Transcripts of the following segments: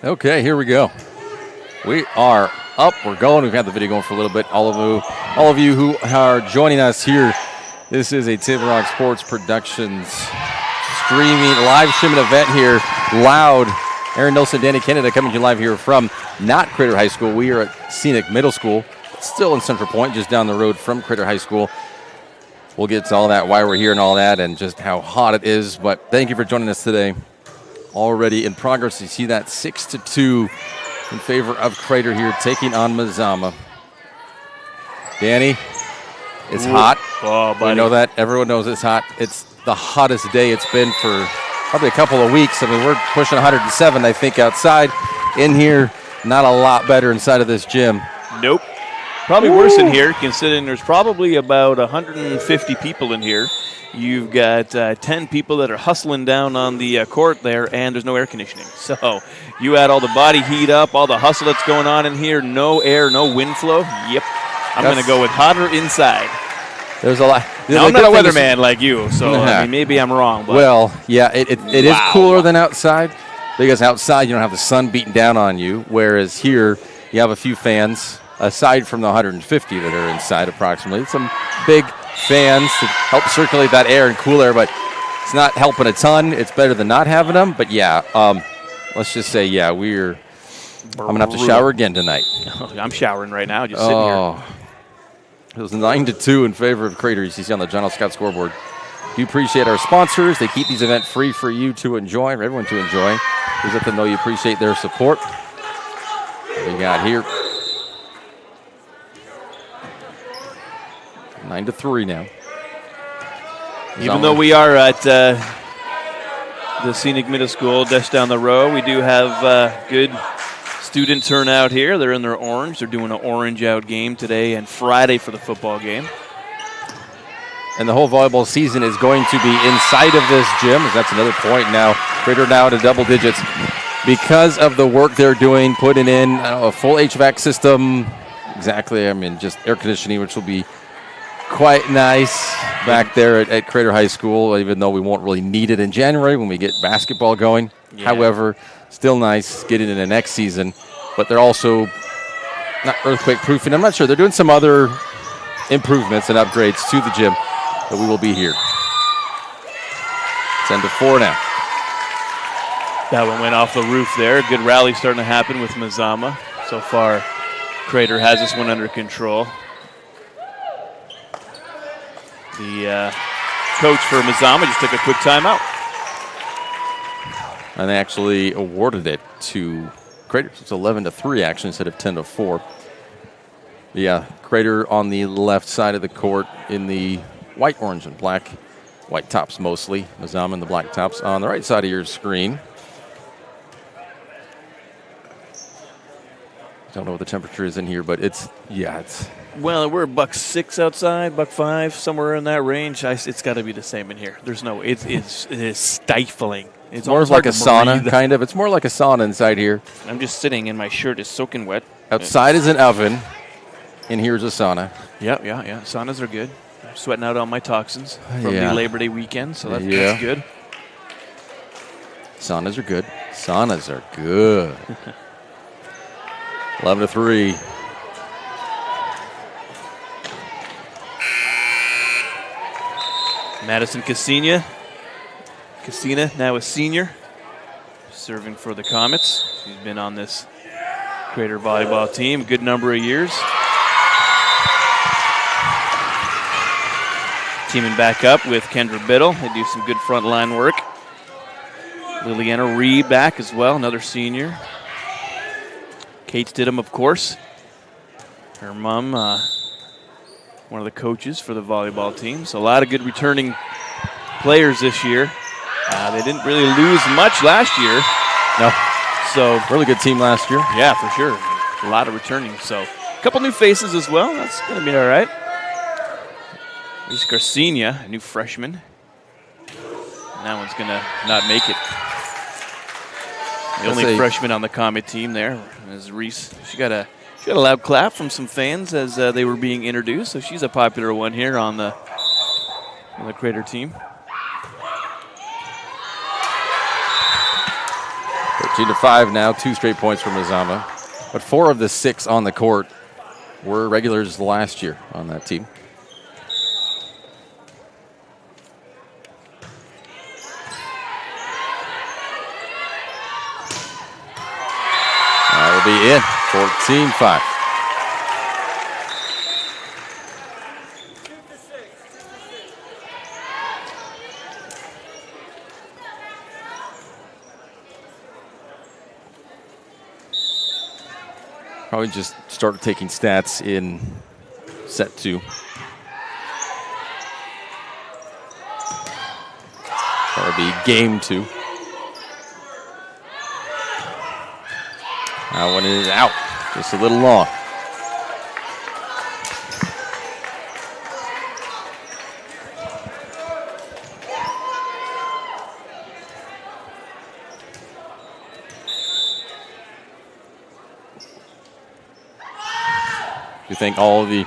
Okay, here we go. We are up. We're going. We've had the video going for a little bit. All of you who are joining us here, this is a Table Rock Sports Productions live streaming event here. Loud. Aaron Nilsson, Danny Canada coming to you live here from not Crater High School. We are at Scenic Middle School, still in Central Point, just down the road from Crater High School. We'll get to all that, why we're here and all that, and just how hot it is. But thank you for joining us today. Already in progress. You see that 6-2 in favor of Crater here, taking on Mazama. Danny, it's hot. Oh, buddy. We know that. Everyone knows it's hot. It's the hottest day it's been for probably a couple of weeks. I mean, we're pushing 107, I think, outside. In here, not a lot better inside of this gym. Nope. Probably worse in here, considering there's probably about 150 people in here. You've got 10 people that are hustling down on the court there, and there's no air conditioning. So you add all the body heat up, all the hustle that's going on in here, no air, no wind flow. Yep. I'm going to go with hotter inside. There's a lot. Now, I'm not a weatherman like you, so I mean, maybe I'm wrong. But well, yeah, it is cooler than outside, because outside you don't have the sun beating down on you, whereas here you have a few fans, aside from the 150 that are inside approximately. Some big fans to help circulate that air and cool air, but it's not helping a ton. It's better than not having them. But yeah, let's just say, yeah, I'm gonna have to shower again tonight. I'm showering right now, just sitting here. It was 9-2 in favor of Crater. You see on the John L. Scott scoreboard. We appreciate our sponsors. They keep these events free for you to enjoy, for everyone to enjoy. Please let them know you appreciate their support. What we got here? 9-3 now. Even though we are at the Scenic Middle School just down the road, we do have good student turnout here. They're in their orange. They're doing an orange out game today and Friday for the football game. And the whole volleyball season is going to be inside of this gym. That's another point now. Crater now to double digits because of the work they're doing, putting in a full HVAC system. Exactly. I mean, just air conditioning, which will be quite nice back there at Crater High School, even though we won't really need it in January when we get basketball going. Yeah. However, still nice getting into next season. But they're also not earthquake-proofing. I'm not sure. They're doing some other improvements and upgrades to the gym, but we will be here. 10-4 now. That one went off the roof there. Good rally starting to happen with Mazama. So far, Crater has this one under control. The coach for Mazama just took a quick timeout. And they actually awarded it to Crater. It's 11-3 actually instead of 10-4. Yeah, Crater on the left side of the court in the white, orange, and black. White tops mostly. Mazama in the black tops on the right side of your screen. Don't know what the temperature is in here, but it's. Well, we're $1.06 outside, $1.05, somewhere in that range. It's got to be the same in here. There's no. It is stifling. It's more like a sauna, kind of. It's more like a sauna inside here. I'm just sitting, and my shirt is soaking wet. Outside is an oven, and here's a sauna. Yeah. Saunas are good. I'm sweating out all my toxins from the Labor Day weekend, so that's good. Saunas are good. 11-3. Madison Casina, now a senior, serving for the Comets. She's been on this Crater volleyball team a good number of years. Teaming back up with Kendra Biddle. They do some good front line work. Liliana Reed back as well, another senior. Kate Stidham, of course. Her mom, one of the coaches for the volleyball team. So a lot of good returning players this year. They didn't really lose much last year. No. So really good team last year. Yeah, for sure. A lot of returning. So a couple new faces as well. That's going to be all right. Lisa Garcia, a new freshman. And that one's going to not make it. The only freshman on the Comet team there is Reese. She got a loud clap from some fans as they were being introduced. So she's a popular one here on the Crater team. 14-5 now, 2 straight points for Mazama. But 4 of the 6 on the court were regulars last year on that team. That will be in, 14-5. Probably just start taking stats in set 2. Or be game 2. That one is out. Just a little long. We thank all of the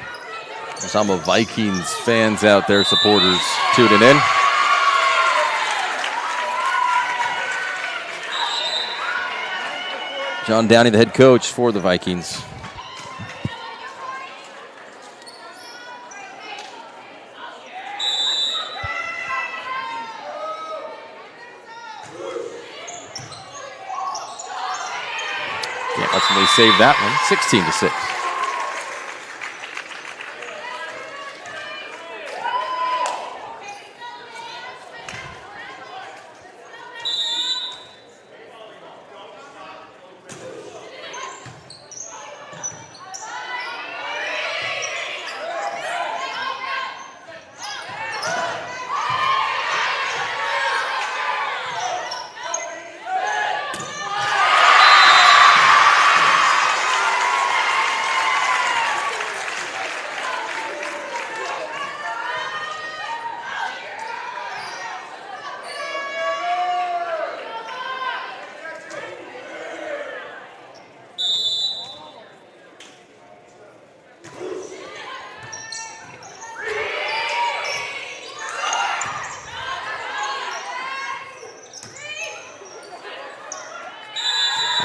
Mazama Vikings fans out there, supporters tuning in. John Downey, the head coach for the Vikings. Can't let somebody save that one, 16-6.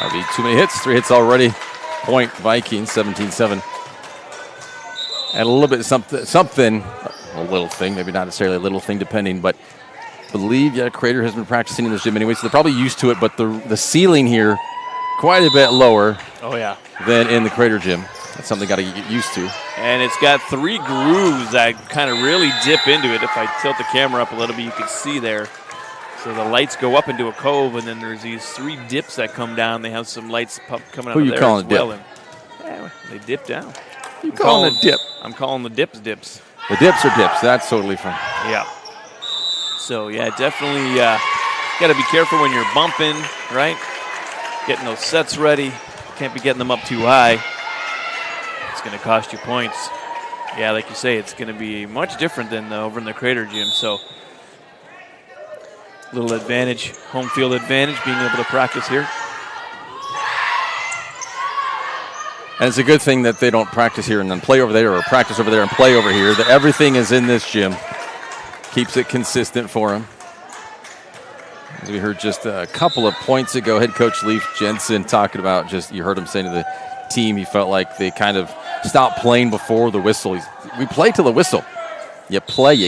That'll be too many hits. 3 hits already. Point Vikings, 17-7. And a little bit something, a little thing, maybe not necessarily a little thing, depending, but I believe, Crater has been practicing in this gym anyway, so they're probably used to it, but the ceiling here quite a bit lower than in the Crater gym. That's something got to get used to. And it's got 3 grooves that kind of really dip into it. If I tilt the camera up a little bit, you can see there. So the lights go up into a cove, and then there's these 3 dips that come down. They have some lights coming out of there. Who you calling as well. a dip? Yeah, they dip down. You calling a dip? I'm calling the dips. The dips are dips. That's totally fine. Yeah. So, yeah, definitely got to be careful when you're bumping, right? Getting those sets ready. Can't be getting them up too high. It's going to cost you points. Yeah, like you say, it's going to be much different than over in the Crater gym. So, little advantage, home field advantage, being able to practice here. And it's a good thing that they don't practice here and then play over there, or practice over there and play over here. That everything is in this gym. Keeps it consistent for them. As we heard just a couple of points ago, head coach Leif Jensen talking about you heard him saying to the team, he felt like they kind of stopped playing before the whistle. We play till the whistle. You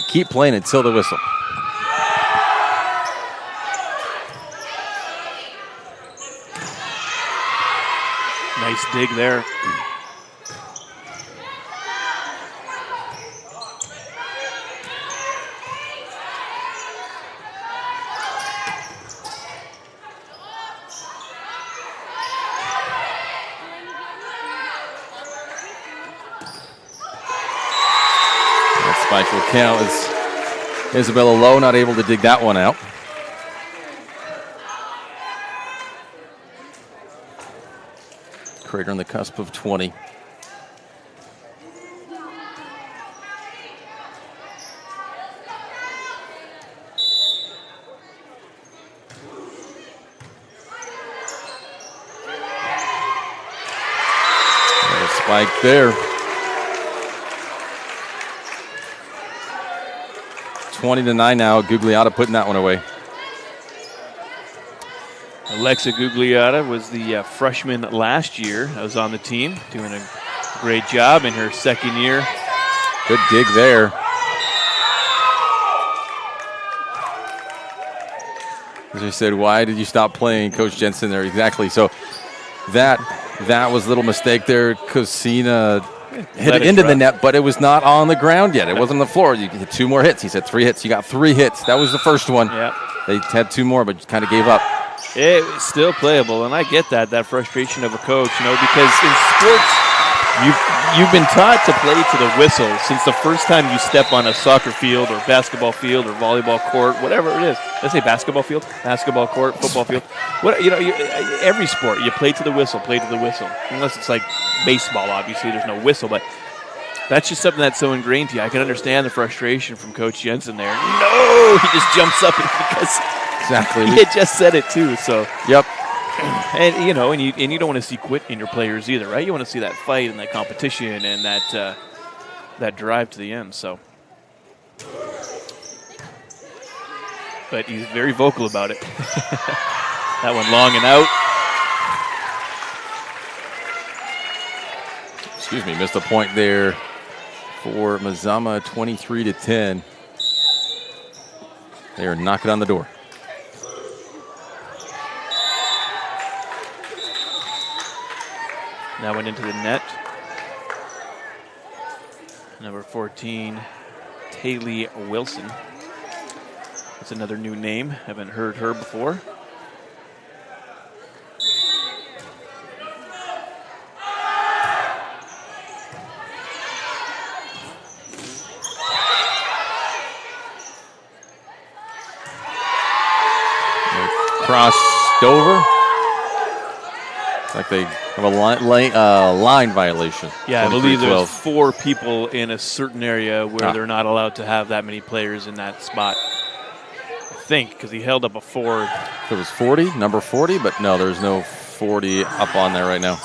keep playing until the whistle. Nice dig there. That spike will count as Isabella Lowe not able to dig that one out. Crater on the cusp of 20. Spike there. 20-9 now. Gugliotta putting that one away. Alexa Gugliotta was the freshman last year. I was on the team, doing a great job in her second year. Good dig there. As I said, why did you stop playing, Coach Jensen there? Exactly. So that was a little mistake there. Cosina hit it into the net, but it was not on the ground yet. It wasn't on the floor. You get 2 more hits. He said 3 hits. You got 3 hits. That was the first one. Yeah. They had 2 more, but kind of gave up. It was still playable, and I get that frustration of a coach, because in sports, you've been taught to play to the whistle since the first time you step on a soccer field or basketball field or volleyball court, whatever it is. Did I say basketball field? Basketball court, football field. Every sport, you play to the whistle, Unless it's like baseball, obviously, there's no whistle, but that's just something that's so ingrained to you. I can understand the frustration from Coach Jensen there. No, he just jumps up because exactly he had just said it too. So yep. And you don't want to see quit in your players either, right? You want to see that fight and that competition and that drive to the end. So, but he's very vocal about it. That one long and out. Excuse me, missed a point there for Mazama, 23-10. They are knocking on the door. That went into the net. Number 14, Taylor Wilson. That's another new name. Haven't heard her before. Crossed over. Like they have a line violation. Yeah, I believe there's 4 people in a certain area where they're not allowed to have that many players in that spot. I think, because he held up a 4. It was 40, number 40, but no, there's no 40 up on there right now.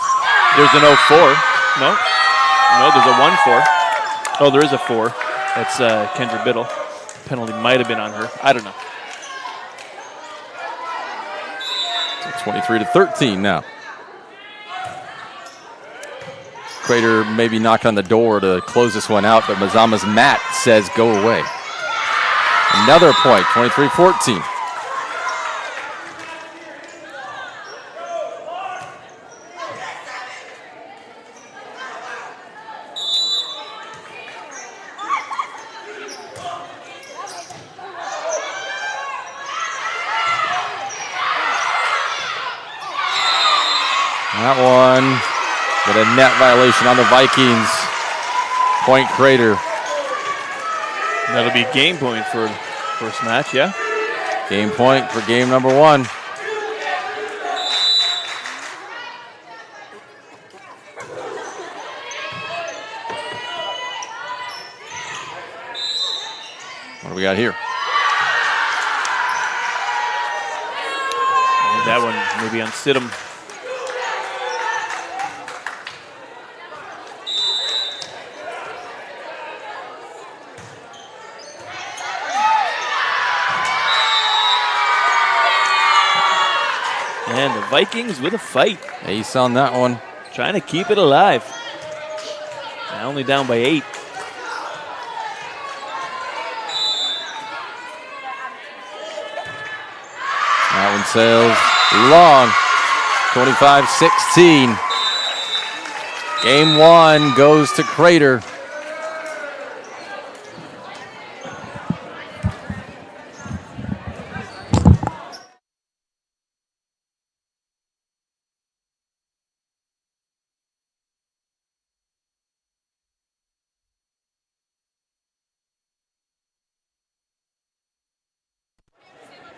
There's an 04. No, there's a 1-4. Oh, there is a 4. That's Kendra Biddle. Penalty might have been on her. I don't know. So 23-13 now. Crater maybe knocked on the door to close this one out, but Mazama's mat says go away. Another point, 23-14. That one. But a net violation on the Vikings. Point Crater. That'll be game point for first match, yeah? Game point for game number 1. What do we got here? That one maybe on Sidham. And the Vikings with a fight. Ace on that one. Trying to keep it alive. Now only down by 8. That one sails long. 25-16. Game 1 goes to Crater.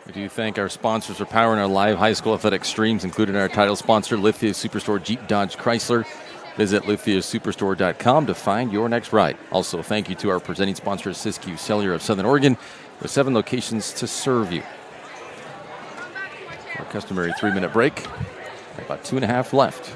We do thank our sponsors for powering our live high school athletic streams, including our title sponsor, Lithia Superstore Jeep Dodge Chrysler. Visit lithiasuperstore.com to find your next ride. Also, thank you to our presenting sponsor, Siskiyou Cellular of Southern Oregon, with 7 locations to serve you. Our customary 3-minute break. About 2.5 left.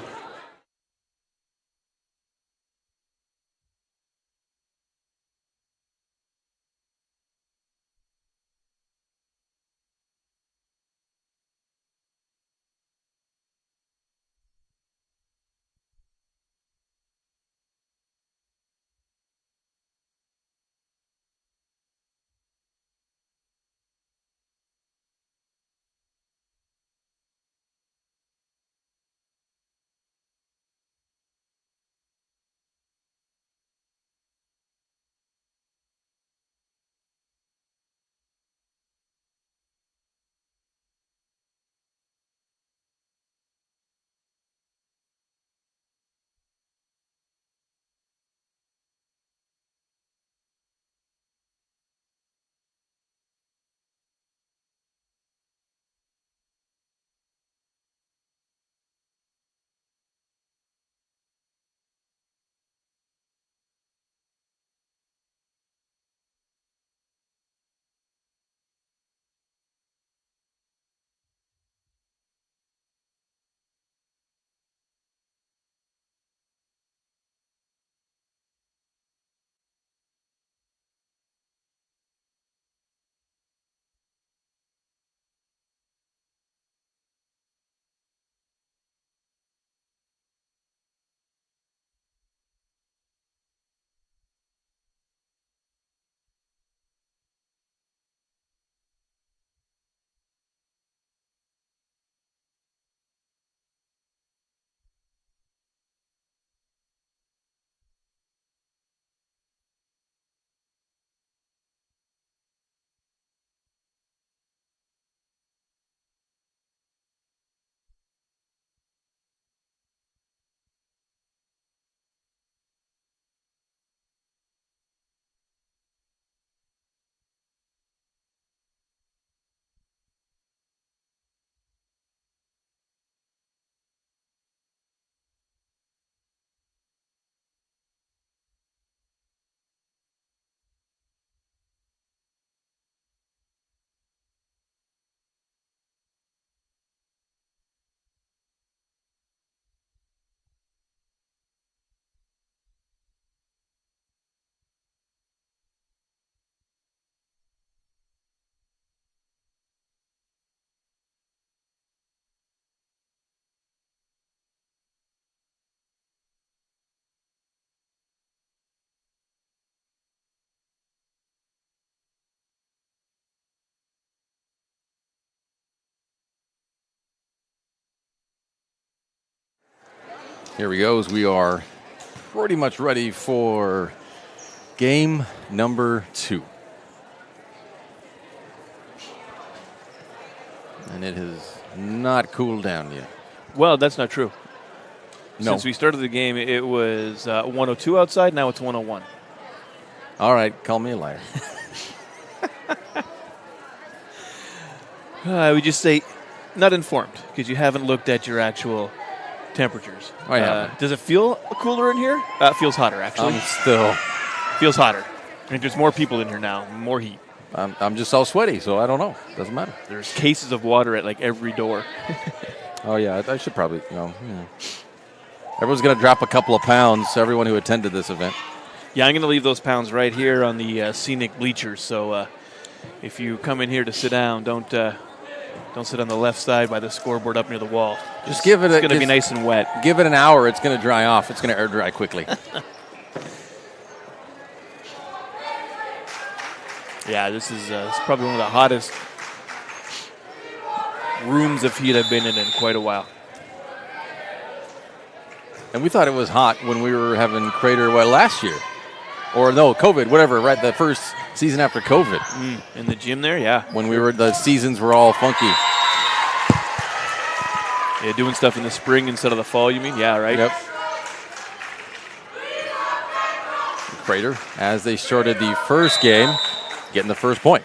Here we go. We are pretty much ready for game number 2. And it has not cooled down yet. Well, that's not true. No. Since we started the game, it was 102 outside. Now it's 101. All right, call me a liar. I would just say not informed because you haven't looked at your actual temperatures. I haven't. Does it feel cooler in here? It feels hotter, actually. Still. Feels hotter. I mean, there's more people in here now, more heat. I'm just all sweaty, so I don't know. Doesn't matter. There's cases of water at like every door. Oh, yeah, I should probably, Everyone's going to drop a couple of pounds, everyone who attended this event. Yeah, I'm going to leave those pounds right here on the scenic bleachers. So if you come in here to sit down, don't sit on the left side by the scoreboard up near the wall. Just give it It's going to be nice and wet. Give it an hour. It's going to dry off. It's going to air dry quickly. Yeah, this is probably one of the hottest rooms of heat I've been in quite a while. And we thought it was hot when we were having Crater, last year? Or no, COVID, whatever, right? The first season after COVID. In the gym there, yeah. When the seasons were all funky. Yeah, doing stuff in the spring instead of the fall, you mean? Yeah, right? Yep. Crater, as they started the first game, getting the first point.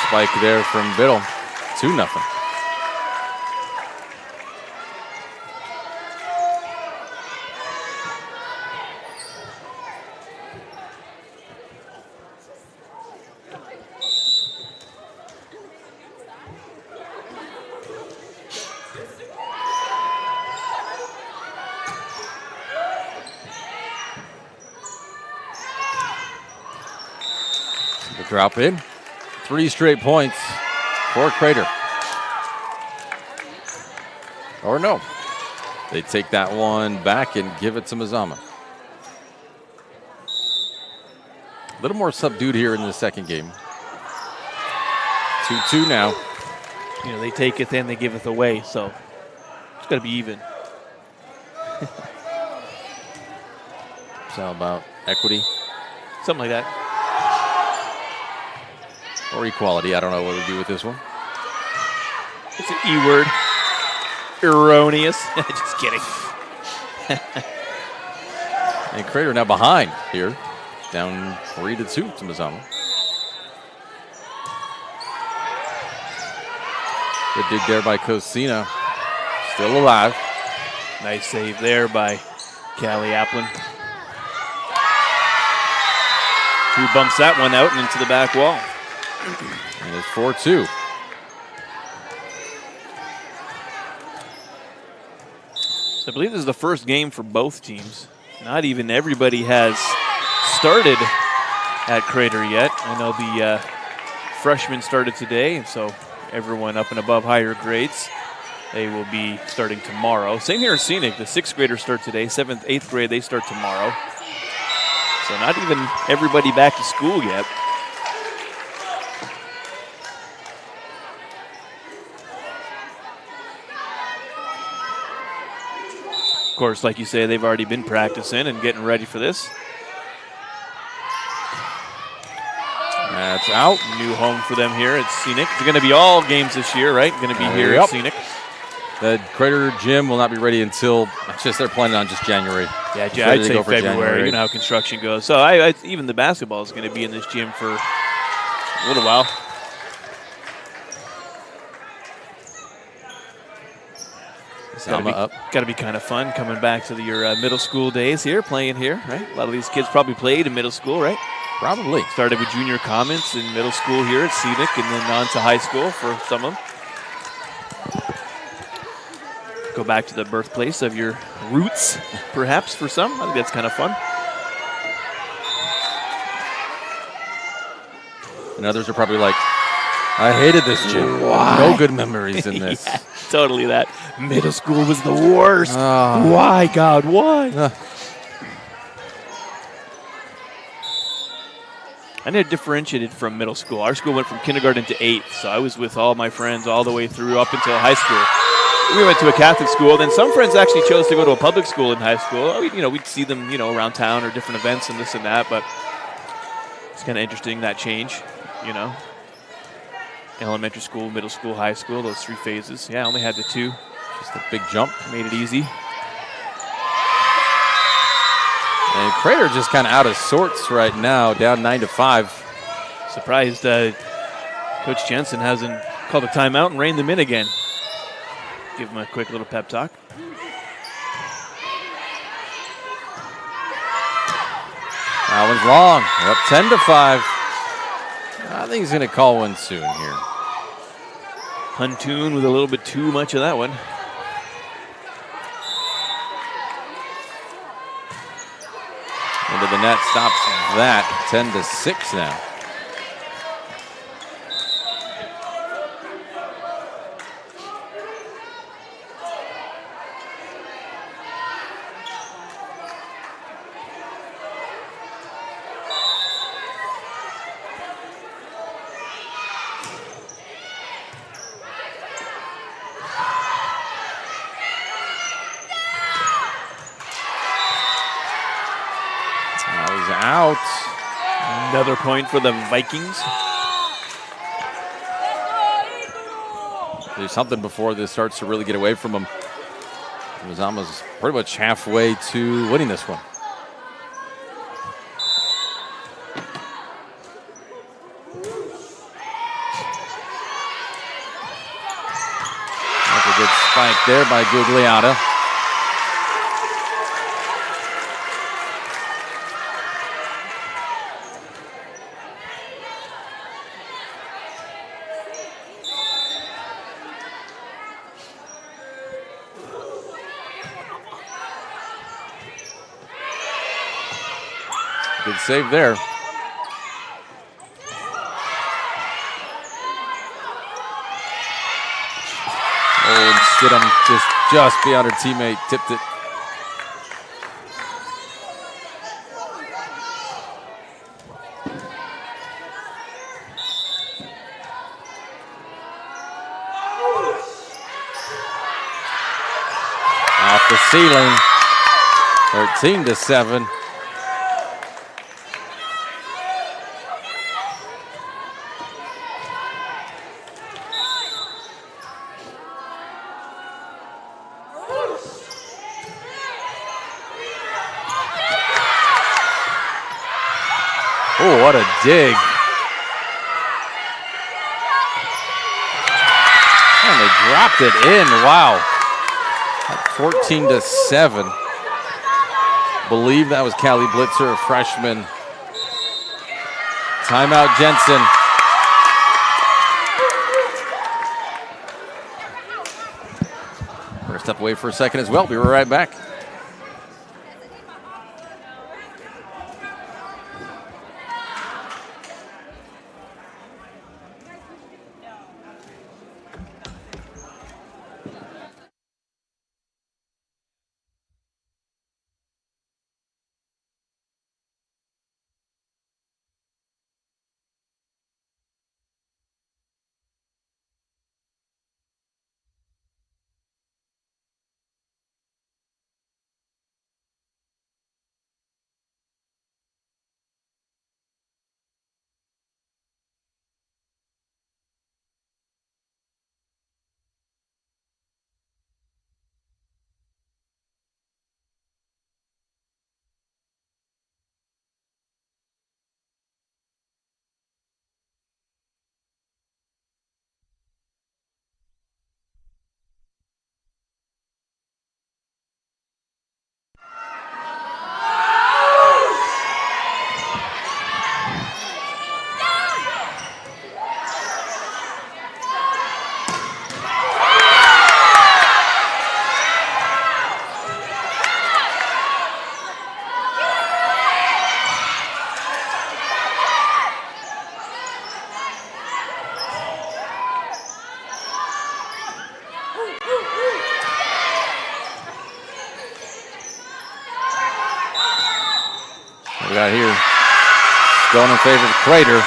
Spike there from Biddle. 2-0. The drop in. 3 straight points for Crater. Or no. They take that one back and give it to Mazama. A little more subdued here in the second game. 2-2 now. They take it, then they give it away, so it's got to be even. It's all about equity. Something like that. Or equality. I don't know what we do with this one. It's an E word. Erroneous. Just kidding. And Crater now behind here. Down 3-2 to Mazama. Good dig there by Cosina. Still alive. Nice save there by Callie Applin. Who bumps that one out and into the back wall. And it's 4-2. I believe this is the first game for both teams. Not even everybody has started at Crater yet. I know the freshmen started today, and so everyone up and above higher grades, they will be starting tomorrow. Same here at Scenic. The 6th graders start today. 7th, 8th grade, they start tomorrow. So not even everybody back to school yet. Of course, like you say, they've already been practicing and getting ready for this. That's out. New home for them here at Scenic. It's going to be all games this year, right? Going to be here at Scenic. The Crater gym will not be ready until, they're planning on just January. Yeah, I'd say February. You know how construction goes. So even the basketball is going to be in this gym for a little while. Got to be kind of fun coming back to your middle school days here, playing here, right? A lot of these kids probably played in middle school, right? Probably. Started with junior comments in middle school here at Scenic and then on to high school for some of them. Go back to the birthplace of your roots, perhaps, for some. I think that's kind of fun. And others are probably like, I hated this gym. Why? No good memories in this. Yeah, totally that. Middle school was the worst. Why, God, why? I never differentiated from middle school. Our school went from kindergarten to 8th, so I was with all my friends all the way through up until high school. We went to a Catholic school. Then some friends actually chose to go to a public school in high school. We'd see them, around town or different events and this and that. But it's kind of interesting, that change, Elementary school, middle school, high school, those 3 phases. Yeah, I only had the 2. Just a big jump. Made it easy. And Crater just kind of out of sorts right now, down 9-5. Surprised Coach Jensen hasn't called a timeout and reined them in again. Give him a quick little pep talk. That one's long. We're up 10-5. I think he's going to call one soon here. Huntoon with a little bit too much of that one. Into the net, stops that. 10-6 now. Out. Another point for the Vikings. Do something before this starts to really get away from them. Mazama's pretty much halfway to winning this one. That's a good spike there by Gugliotta. Good save there. Oh, and Stidham just beyond her teammate, tipped it. Off the ceiling, 13-7. Oh, what a dig. And they dropped it in. Wow. 14-7. Believe that was Callie Blitzer, a freshman. Timeout, Jensen. We're going to step away for a second as well. Be right back. We got here going in favor of Crater.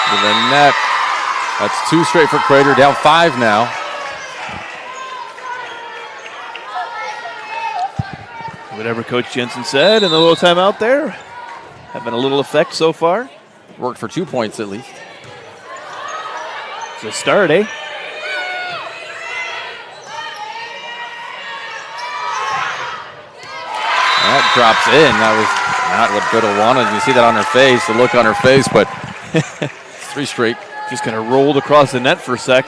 To the net. That's 2 straight for Crater, down 5 now. Whatever Coach Jensen said in the little timeout there, having a little effect so far. Worked for 2 points at least. It's a start, eh? That drops in. That was not what Biddle wanted. You see that on her face, the look on her face, but 3 straight. Just kind of rolled across the net for a sec.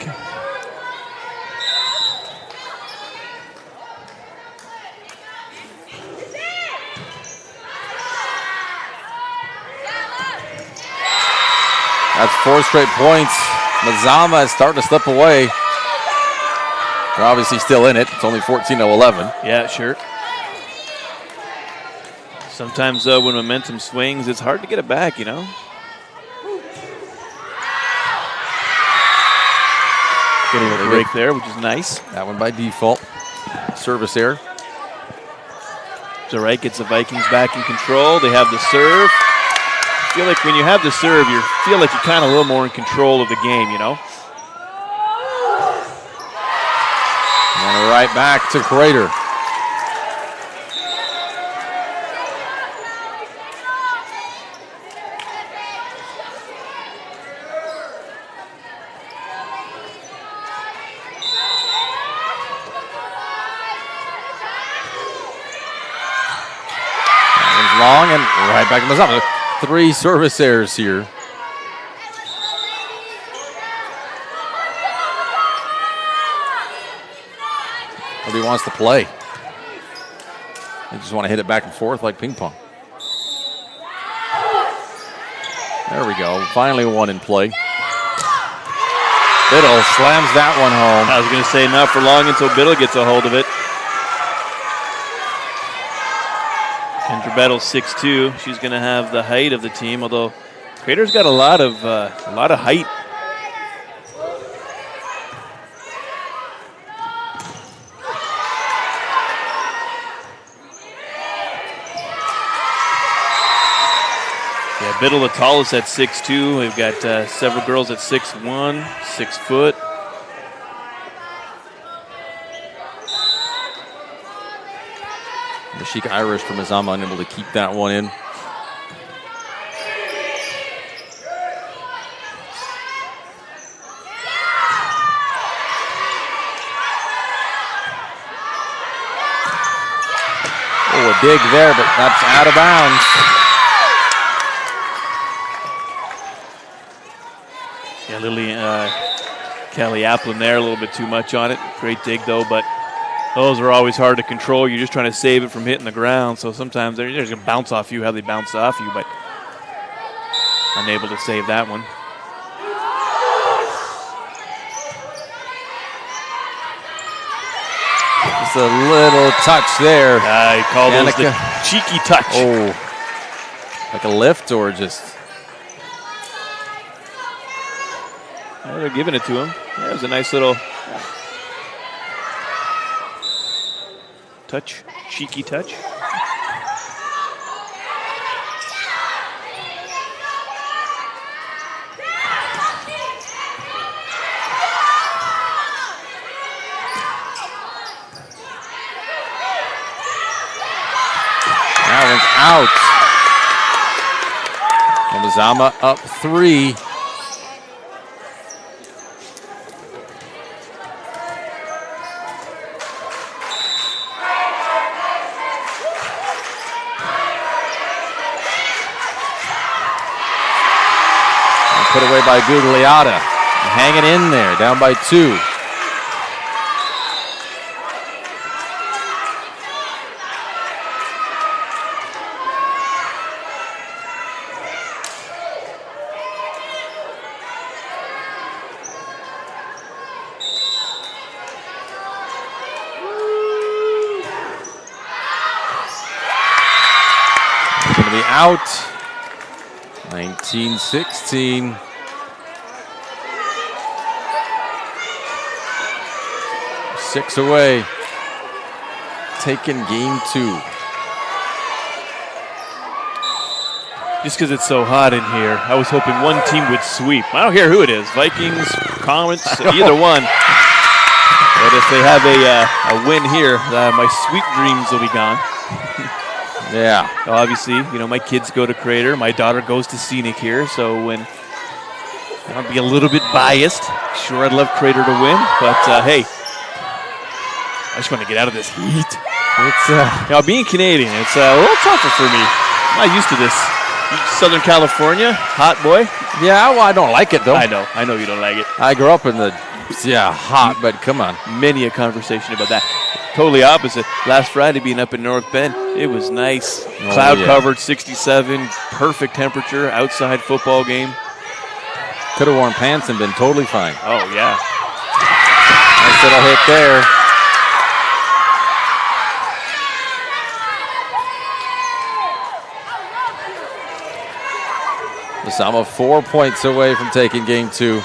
That's 4 straight points. Mazama is starting to slip away. They're obviously still in it. It's only 14-11. Yeah, sure. Sometimes, though, when momentum swings, it's hard to get it back, you know? Get a little break there, which is nice. That one by default. Service error. Zarite gets the Vikings back in control. They have the serve. I feel like when you have the serve, you feel like you're kind of a little more in control of the game, you know? And right back to Crater. Long and right back to Mazama. 3 service errors here. Nobody wants to play. They just want to hit it back and forth like ping pong. There we go. Finally one in play. Biddle slams that one home. I was going to say not for long until Biddle gets a hold of it. Kendra Bettle's 6'2". She's going to have the height of the team, although Crater's got a lot of height. Yeah, Biddle the tallest at 6'2". We've got several girls at 6'1", 6 foot. The Chic Irish from Mazama unable to keep that one in. Oh, a dig there, but that's out of bounds. Yeah, Lily Kelly Applin there, a little bit too much on it. Great dig, though, but those are always hard to control. You're just trying to save it from hitting the ground, so sometimes they're just going to bounce off you how they bounce off you, but unable to save that one. Just a little touch there. I call those the cheeky touch. Oh, like a lift or just... Yeah, they're giving it to him. Yeah, it was a nice little touch, cheeky touch. That one's out. And Mazama up 3. Put away by Gugliotta. Hanging in there, down by 2. to be out. 19-16. Six away. Taking game 2. Just because it's so hot in here, I was hoping one team would sweep. I don't care who it is, Vikings, Comets, either one. But if they have a win here, my sweep dreams will be gone. Yeah. Obviously, my kids go to Crater. My daughter goes to Scenic here, so when I'll be a little bit biased. Sure, I'd love Crater to win, but hey, I just want to get out of this heat. It's being Canadian, it's a little tougher for me. I'm not used to this. Southern California, hot boy. Yeah, well, I don't like it, though. I know you don't like it. I grew up in the, hot, but come on. Many a conversation about that. Totally opposite. Last Friday being up in North Bend, it was nice. Cloud covered, 67, perfect temperature, outside football game. Could have worn pants and been totally fine. Oh, yeah. Nice little hit there. Mazama 4 points away from taking game 2.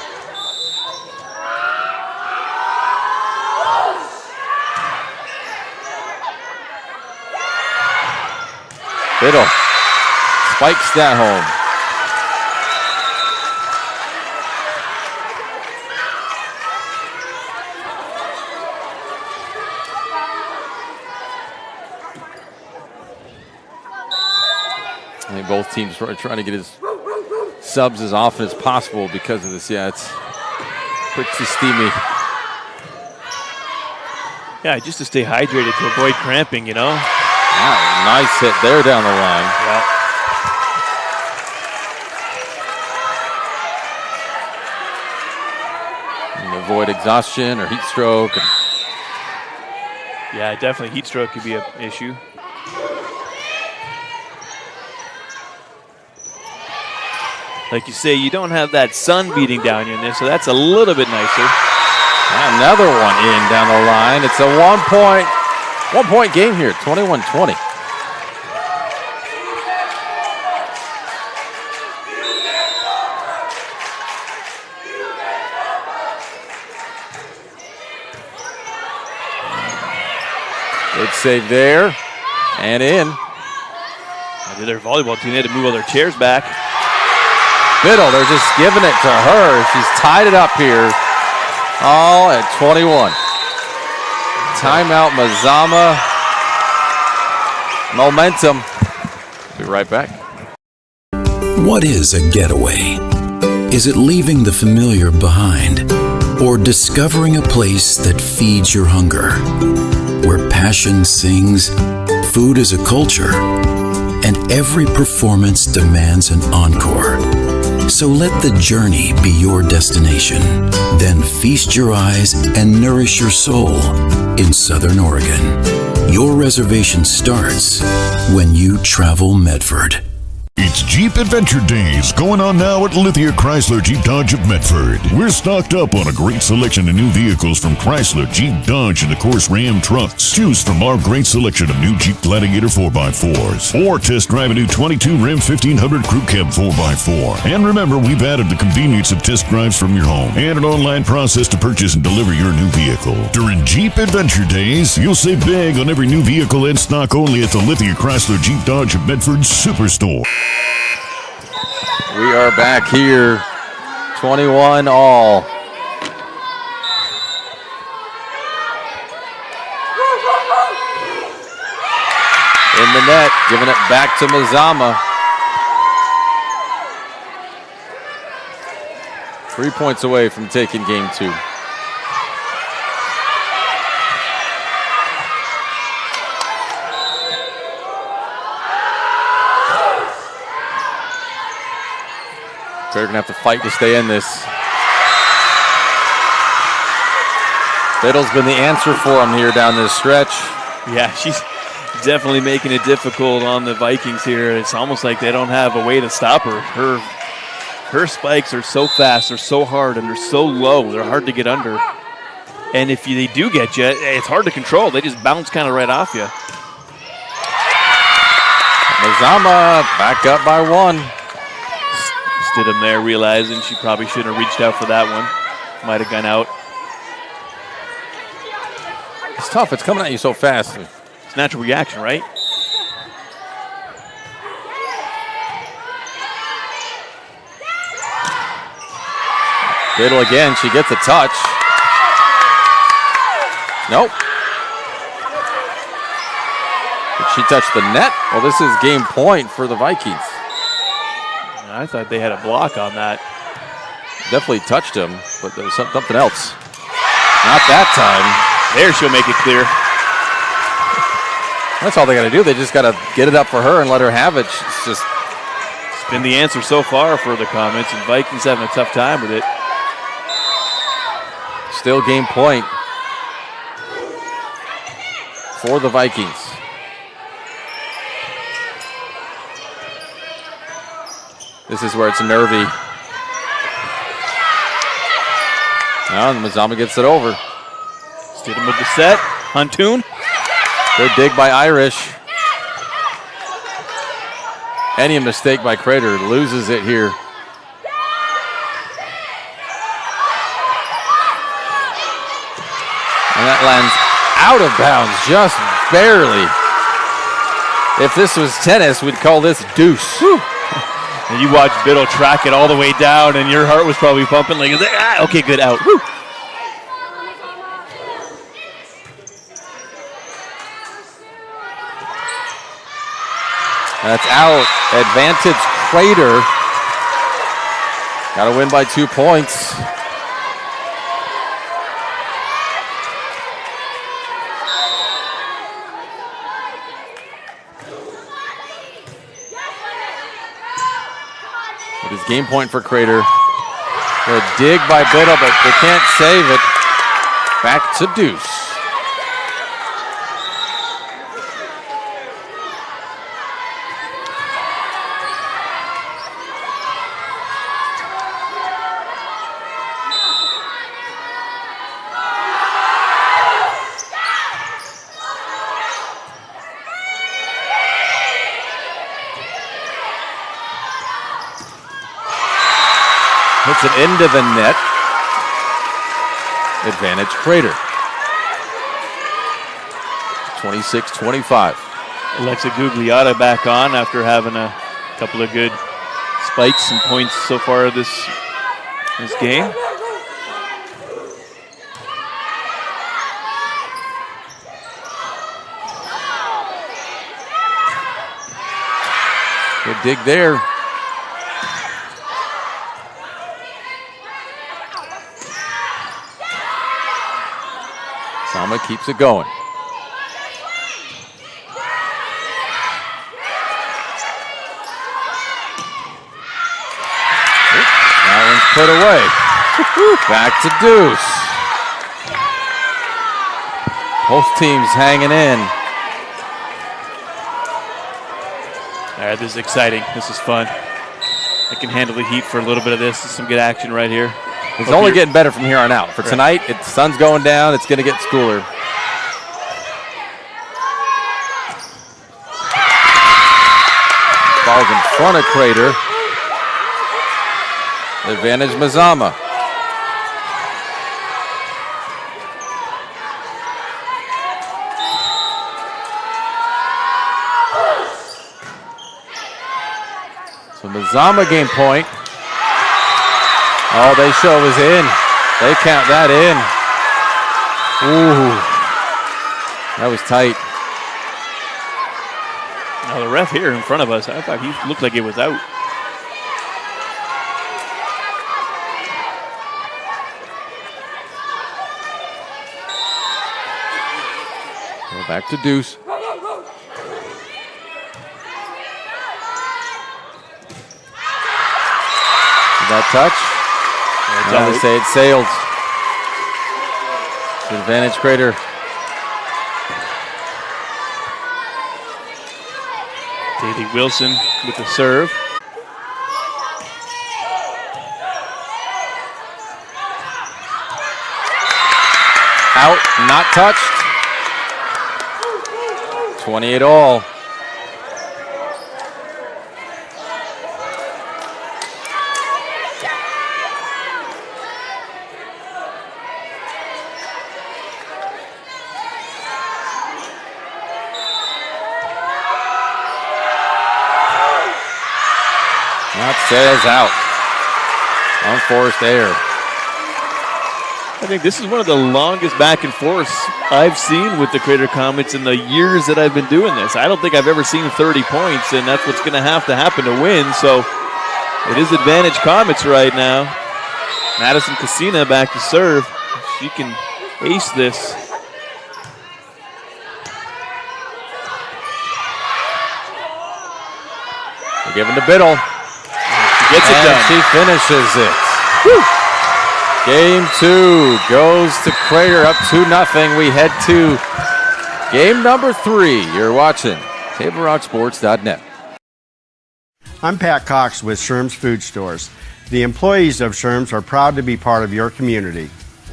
Biddle spikes that home. I think both teams are trying to get his subs as often as possible because of this. Yeah, it's pretty steamy. Yeah, just to stay hydrated to avoid cramping, Wow, nice hit there down the line. Yeah. And avoid exhaustion or heat stroke. Yeah, definitely heat stroke could be an issue. Like you say, you don't have that sun beating down you in this, so that's a little bit nicer. Another one in down the line. It's a 1 point game here, 21-20. Good save there and in. Their volleyball team had to move all their chairs back. Biddle, they're just giving it to her. She's tied it up here. All at 21. Timeout, Mazama. Momentum. Be right back. What is a getaway? Is it leaving the familiar behind? Or discovering a place that feeds your hunger? Where passion sings, food is a culture, and every performance demands an encore. So let the journey be your destination. Then feast your eyes and nourish your soul in Southern Oregon. Your reservation starts when you travel Medford. It's Jeep Adventure Days going on now at Lithia Chrysler Jeep Dodge of Medford. We're stocked up on a great selection of new vehicles from Chrysler, Jeep, Dodge, and of course Ram trucks. Choose from our great selection of new Jeep Gladiator 4x4s or test drive a new 22 Ram 1500 Crew Cab 4x4. And remember, we've added the convenience of test drives from your home and an online process to purchase and deliver your new vehicle. During Jeep Adventure Days, you'll save big on every new vehicle in stock only at the Lithia Chrysler Jeep Dodge of Medford Superstore. We are back here, 21 all. In the net, giving it back to Mazama. 3 points away from taking game 2. They're going to have to fight to stay in this. Biddle's been the answer for him here down this stretch. Yeah, she's definitely making it difficult on the Vikings here. It's almost like they don't have a way to stop her. Her spikes are so fast, they're so hard, and they're so low. They're hard to get under. And if they do get you, it's hard to control. They just bounce kind of right off you. Mazama back up by 1. Stidham there realizing she probably shouldn't have reached out for that one. Might have gone out. It's tough. It's coming at you so fast. It's natural reaction, right? Biddle again. She gets a touch. Nope. Did she touch the net? Well, this is game point for the Vikings. I thought they had a block on that. Definitely touched him, but there was something else. Not that time. There, she'll make it clear. That's all they got to do. They just got to get it up for her and let her have it. It's been the answer so far for the Comets, and Vikings having a tough time with it. Still game point for the Vikings. This is where it's nervy. Now Mazama gets it over. Stidham with the set. Huntoon. Good dig by Irish. Any mistake by Crater, loses it here. And that lands out of bounds, just barely. If this was tennis, we'd call this deuce. Whew. And you watch Biddle track it all the way down, and your heart was probably pumping like, okay, good, out. Woo. That's out. Advantage Crater. Got to win by 2 points. It is game point for Crater. Good dig by Biddle, but they can't save it. Back to deuce. Hits it into the net. Advantage Crater. 26-25. Alexa Gugliotta back on after having a couple of good spikes and points so far this game. Good dig there. Mazama keeps it going. That one's put away. Back to deuce. Both teams hanging in. All right, this is exciting. This is fun. I can handle the heat for a little bit of this. This is some good action right here. It's only getting better from here on out. For tonight, the sun's going down. It's going to get cooler. Ball's in front of Crater. Advantage Mazama. So Mazama game point. All they show is in. They count that in. Ooh. That was tight. Now the ref here in front of us, I thought he looked like it was out. Go back to deuce. That touch. Now they say it sailed. Advantage Crater. Davey Wilson with the serve. Out, not touched. 28 all. That sails out. Unforced error. I think this is one of the longest back and forths I've seen with the Crater Comets in the years that I've been doing this. I don't think I've ever seen 30 points, and that's what's going to happen to win. So it is advantage Comets right now. Madison Casina back to serve. She can ace this. We're giving to Biddle. She gets it done. She finishes it. Woo. Game 2 goes to Crater up 2-0. We head to game number 3. You're watching TableRockSports.net. I'm Pat Cox with Sherm's Food Stores. The employees of Sherm's are proud to be part of your community.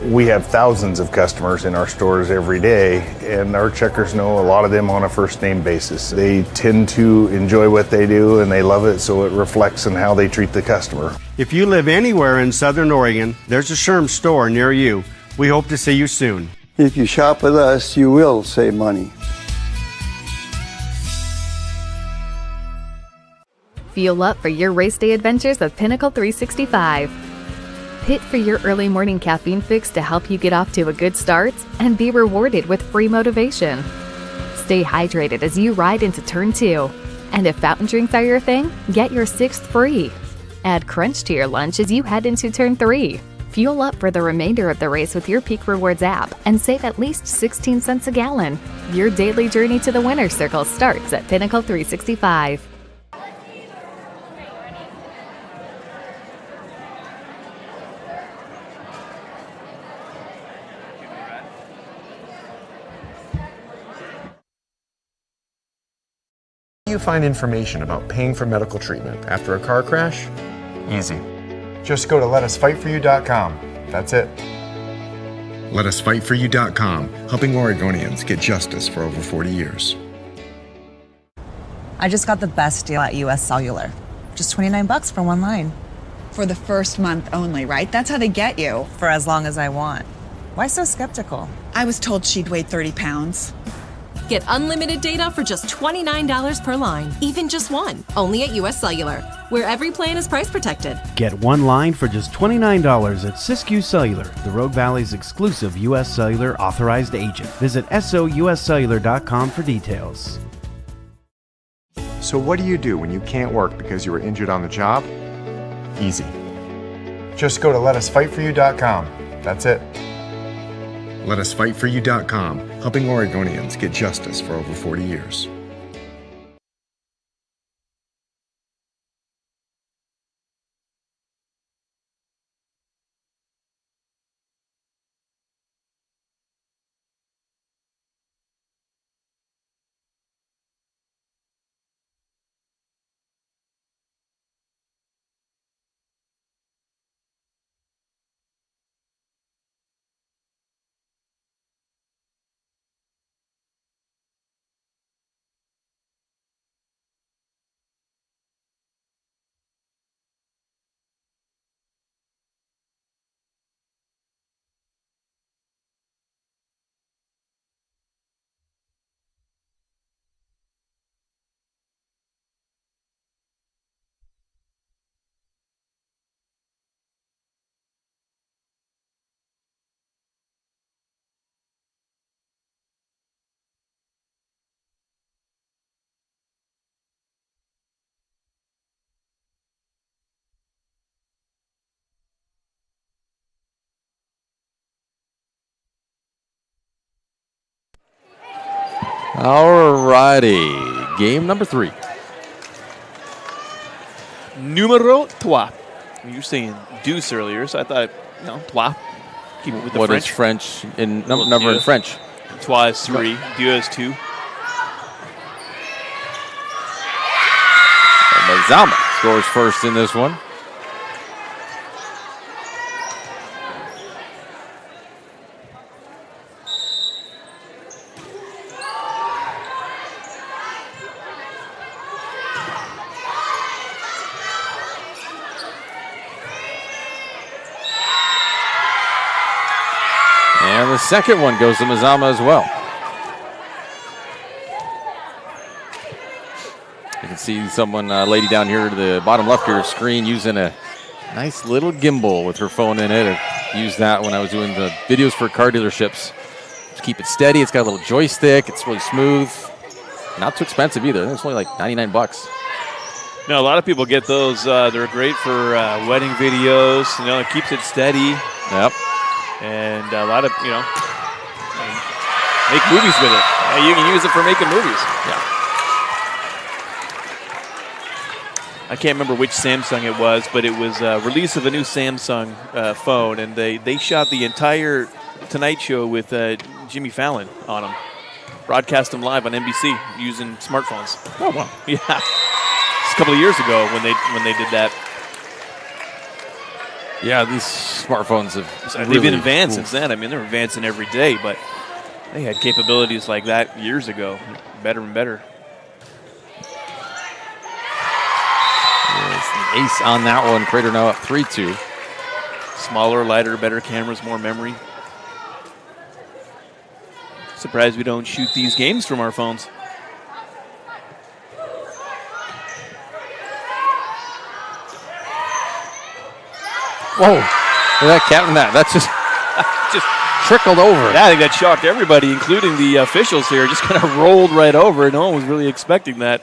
We have thousands of customers in our stores every day, and our checkers know a lot of them on a first-name basis. They tend to enjoy what they do, and they love it, so it reflects in how they treat the customer. If you live anywhere in Southern Oregon, there's a Sherm's store near you. We hope to see you soon. If you shop with us, you will save money. Fuel up for your race day adventures with Pinnacle 365. Pit for your early morning caffeine fix to help you get off to a good start and be rewarded with free motivation. Stay hydrated as you ride into Turn 2. And if fountain drinks are your thing, get your 6th free. Add Crunch to your lunch as you head into Turn 3. Fuel up for the remainder of the race with your Peak Rewards app and save at least 16 cents a gallon. Your daily journey to the winner's circle starts at Pinnacle 365. You find information about paying for medical treatment after a car crash? Easy. Just go to letusfightforyou.com. That's it. Letusfightforyou.com, helping Oregonians get justice for over 40 years. I just got the best deal at US Cellular. Just $29 for one line. For the first month only, right? That's how they get you. For as long as I want. Why so skeptical? I was told she'd weigh 30 pounds. Get unlimited data for just $29 per line, even just one. Only at US Cellular, where every plan is price protected. Get one line for just $29 at Siskiyou Cellular, the Rogue Valley's exclusive US Cellular authorized agent. Visit souscellular.com for details. So what do you do when you can't work because you were injured on the job? Easy. Just go to letusfightforyou.com. That's it. Letusfightforyou.com, helping Oregonians get justice for over 40 years. All righty, game number 3. Numero trois. You were saying deuce earlier, so I thought, trois. Keep it with the What French. is French in number in French? Trois is 3. Deux is 2. Mazama scores first in this one. And the second one goes to Mazama as well. You can see someone, lady down here to the bottom left of your screen using a nice little gimbal with her phone in it. I used that when I was doing the videos for car dealerships. To keep it steady, it's got a little joystick. It's really smooth. Not too expensive either. I think it's only like $99. No, a lot of people get those. They're great for wedding videos. It keeps it steady. Yep. And a lot of, make movies with it. You can use it for making movies. Yeah. I can't remember which Samsung it was, but it was a release of a new Samsung phone, and they shot the entire Tonight Show with Jimmy Fallon on them. Broadcast them live on NBC using smartphones. Oh, wow. Yeah. It's a couple of years ago when they did that. Yeah, these smartphones have They've been advanced since then. I mean, they're advancing every day, but they had capabilities like that years ago. Better and better. Yes, an ace on that one. Crater now up 3-2. Smaller, lighter, better cameras, more memory. Surprised we don't shoot these games from our phones. Whoa. Look at that captain. That just trickled over. Yeah, I think that shocked everybody, including the officials here. Just kind of rolled right over. No one was really expecting that.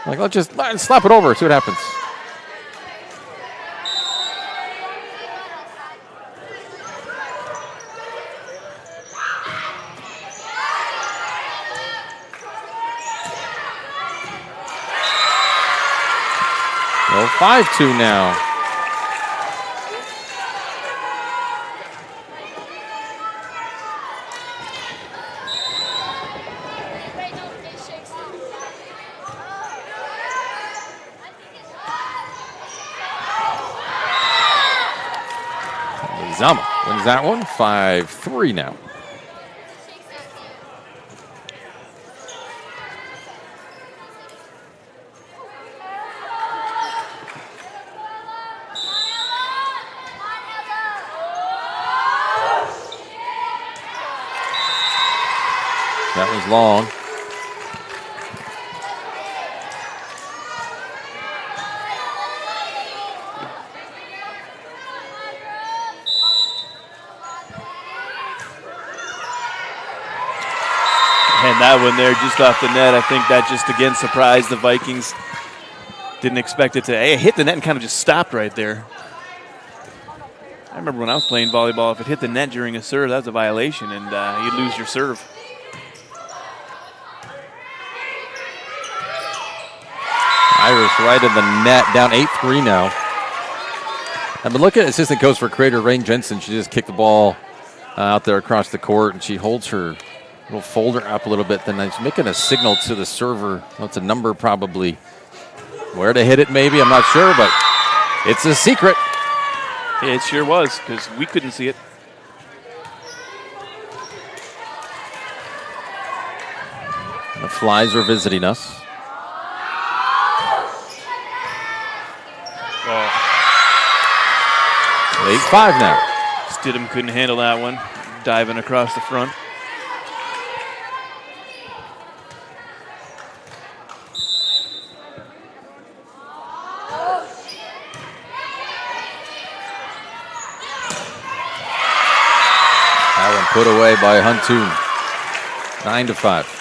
Like, let's slap it over, see what happens. Well, 5-2 now. Mazama wins that one, 5-3 now. That was long. And that one there just off the net, I think that just again surprised the Vikings. Didn't expect it to hit the net and kind of just stopped right there. I remember when I was playing volleyball, if it hit the net during a serve, that was a violation, and you'd lose your serve. Irish right in the net, down 8-3 now. I've been looking at assistant coach for Crater, Rain Jensen. She just kicked the ball out there across the court, and she holds her little folder up a little bit. Then she's making a signal to the server. Well, it's a number probably. Where to hit it maybe, I'm not sure, but it's a secret. It sure was, because we couldn't see it. The Flies are visiting us. Oh. 8-5 now. Stidham couldn't handle that one, diving across the front. That one put away by Huntoon. 9-5.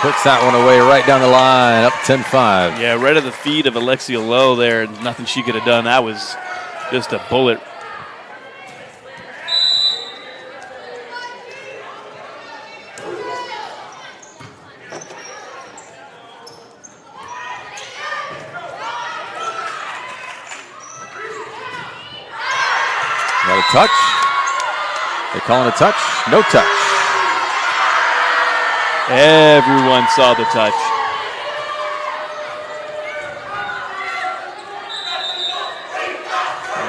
Puts that one away right down the line, up 10-5. Yeah, right at the feet of Alexia Lowe there. Nothing she could have done. That was just a bullet. Got a touch. They're calling a touch. No touch. Everyone saw the touch.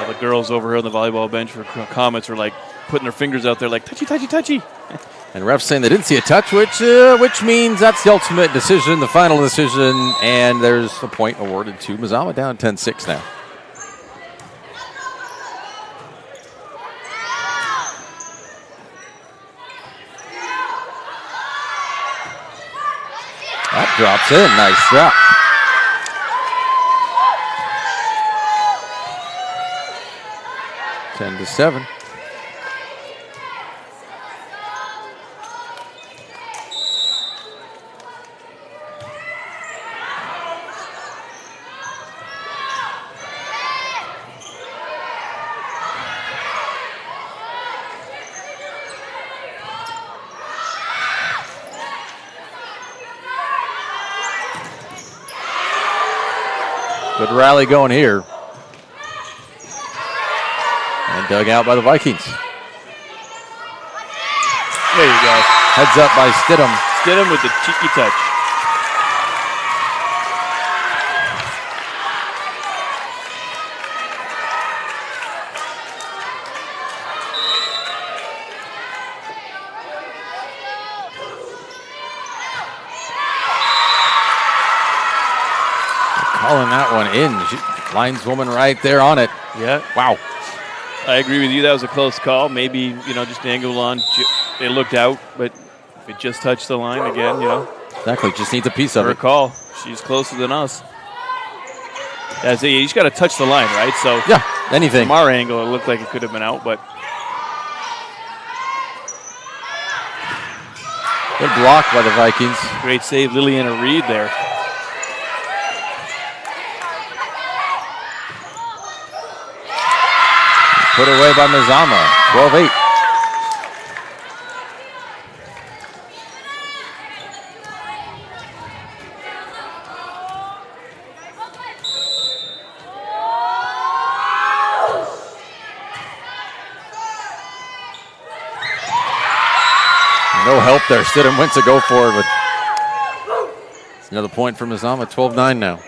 All the girls over here on the volleyball bench for comments are like putting their fingers out there like, touchy, touchy, touchy. And refs saying they didn't see a touch, which means that's the ultimate decision, the final decision, and there's a point awarded to Mazama, down 10-6 now. That drops in. Nice drop. Ten to 7. Good rally going here. And dug out by the Vikings. There you go. Heads up by Stidham. Stidham with the cheeky touch. Calling that one in. Lineswoman right there on it. Yeah. Wow. I agree with you. That was a close call. Maybe, just angle on. It looked out, but if it just touched the line again, Exactly. Just needs a piece of her it. call. She's closer than us. As you just got to touch the line, right? So yeah, anything. From our angle, it looked like it could have been out, but good block by the Vikings. Great save, Liliana Reed there. Put away by Mazama, 12-8. No help there. Stidham went to go for it, but it's another point for Mazama, 12-9 now.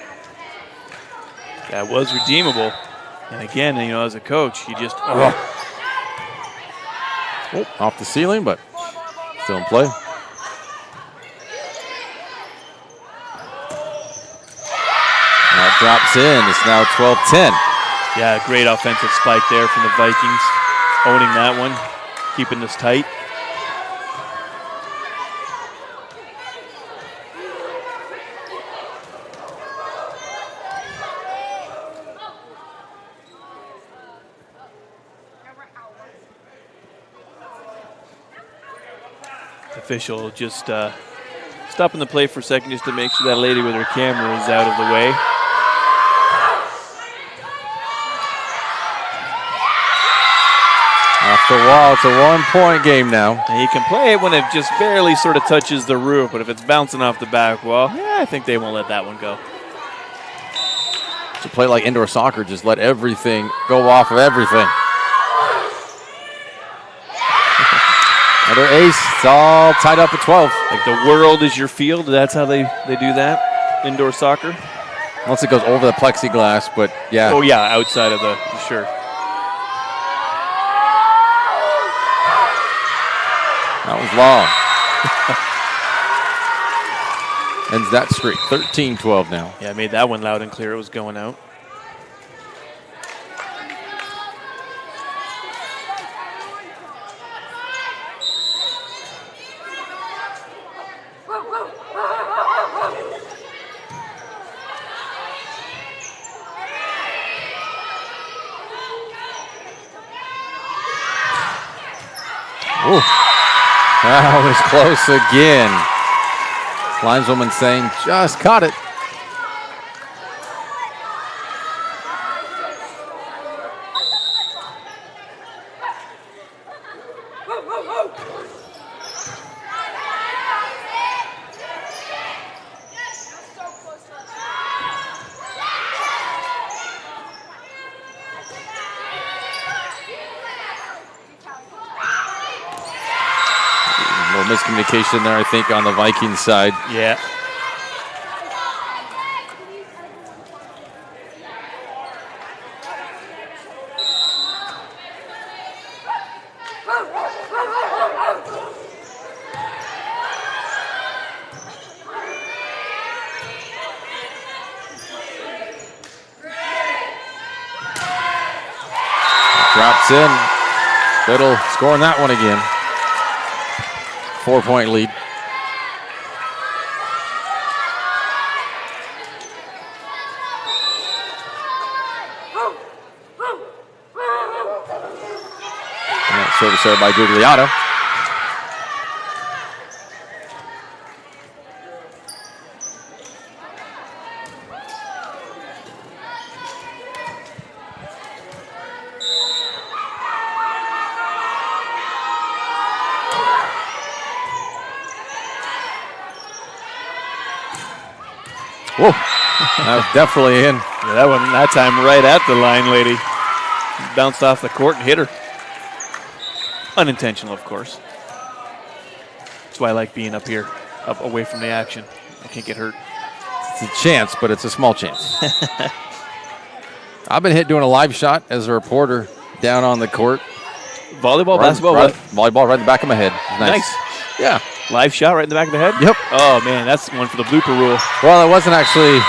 That was redeemable. And again, as a coach, you just... Off the ceiling, but still in play. That drops in. It's now 12-10. Yeah, great offensive spike there from the Vikings. Owning that one, keeping this tight. Official just stopping the play for a second just to make sure that lady with her camera is out of the way. Off the wall, it's a 1-point game now. And you can play it when it just barely sort of touches the roof, but if it's bouncing off the back wall, I think they won't let that one go. To play like indoor soccer, just let everything go off of everything. Another ace. It's all tied up at 12. Like the world is your field. That's how they do that, indoor soccer. Once it goes over the plexiglass, but yeah. Oh, yeah, outside of the, sure. That was long. Ends that streak. 13-12 now. Yeah, I made that one loud and clear. It was going out. Ooh. That was close again. Lineswoman saying, just caught it. Miscommunication there, I think, on the Vikings side. Yeah. Drops in. Biddle scoring that one again. 4-point lead. And that service there by Guglielmo. Whoa, that was definitely in. Yeah, that one, that time right at the line, lady. Bounced off the court and hit her. Unintentional, of course. That's why I like being up here, up away from the action. I can't get hurt. It's a chance, but it's a small chance. I've been doing a live shot as a reporter down on the court. Volleyball, right, basketball, right, what? Volleyball right in the back of my head. Nice. Yeah. Live shot right in the back of the head? Yep. Oh, man, that's one for the blooper rule. Well, it wasn't actually,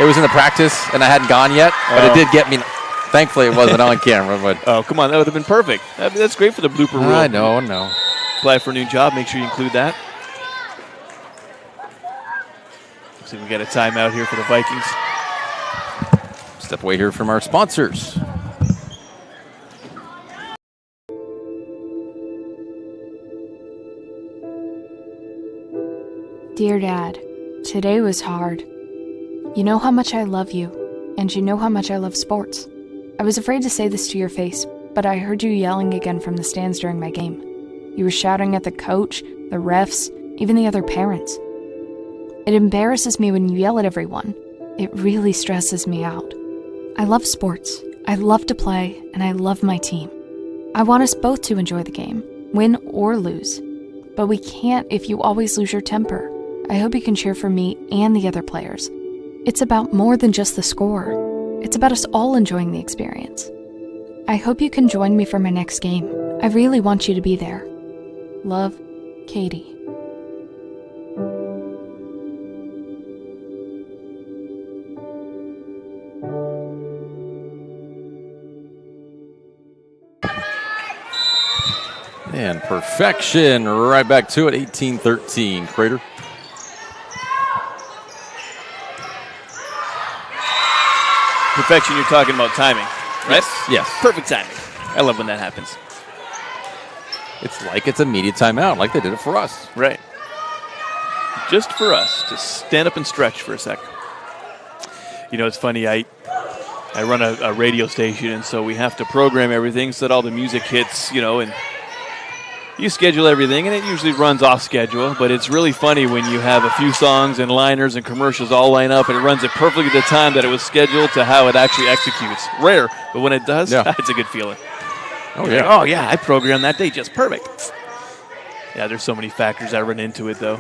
it was in the practice, and I hadn't gone yet, but it did get me. Thankfully, it wasn't on camera. But oh, come on, that would have been perfect. That's great for the blooper rule. I know. Apply for a new job, make sure you include that. Looks like we got a timeout here for the Vikings. Step away here from our sponsors. Dear Dad, today was hard. You know how much I love you, and you know how much I love sports. I was afraid to say this to your face, but I heard you yelling again from the stands during my game. You were shouting at the coach, the refs, even the other parents. It embarrasses me when you yell at everyone. It really stresses me out. I love sports. I love to play, and I love my team. I want us both to enjoy the game, win or lose. But we can't if you always lose your temper. I hope you can cheer for me and the other players. It's about more than just the score. It's about us all enjoying the experience. I hope you can join me for my next game. I really want you to be there. Love, Katie. And perfection, right back to it, 18-13, Crater. Perfection, you're talking about timing, right? Yes. Perfect timing. I love when that happens. It's like it's immediate timeout, like they did it for us. Right. Just for us to stand up and stretch for a sec. You know, it's funny, I run a radio station, and so we have to program everything so that all the music hits, you know, and you schedule everything, and it usually runs off schedule, but it's really funny when you have a few songs and liners and commercials all line up, and it runs it perfectly at the time that it was scheduled to how it actually executes. Rare, but when it does, it's a good feeling. Oh, yeah. Oh, yeah, I programmed that day just perfect. Yeah, there's so many factors that run into it, though.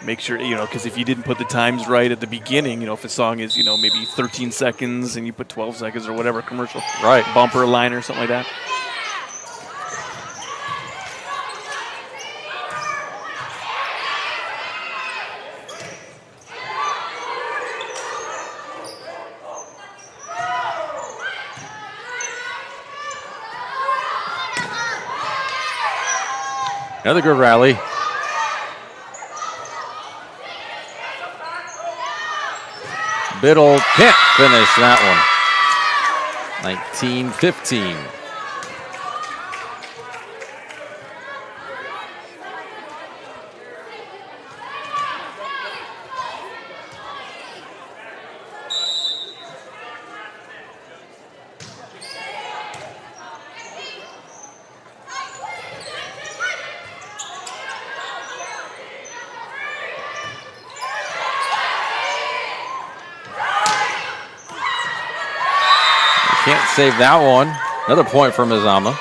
Make sure, you know, because if you didn't put the times right at the beginning, you know, if a song is, you know, maybe 13 seconds and you put 12 seconds or whatever commercial. Right. Bumper, liner, something like that. Another good rally. Biddle can't finish that one. 19-15. Can't save that one. Another point for Mazama.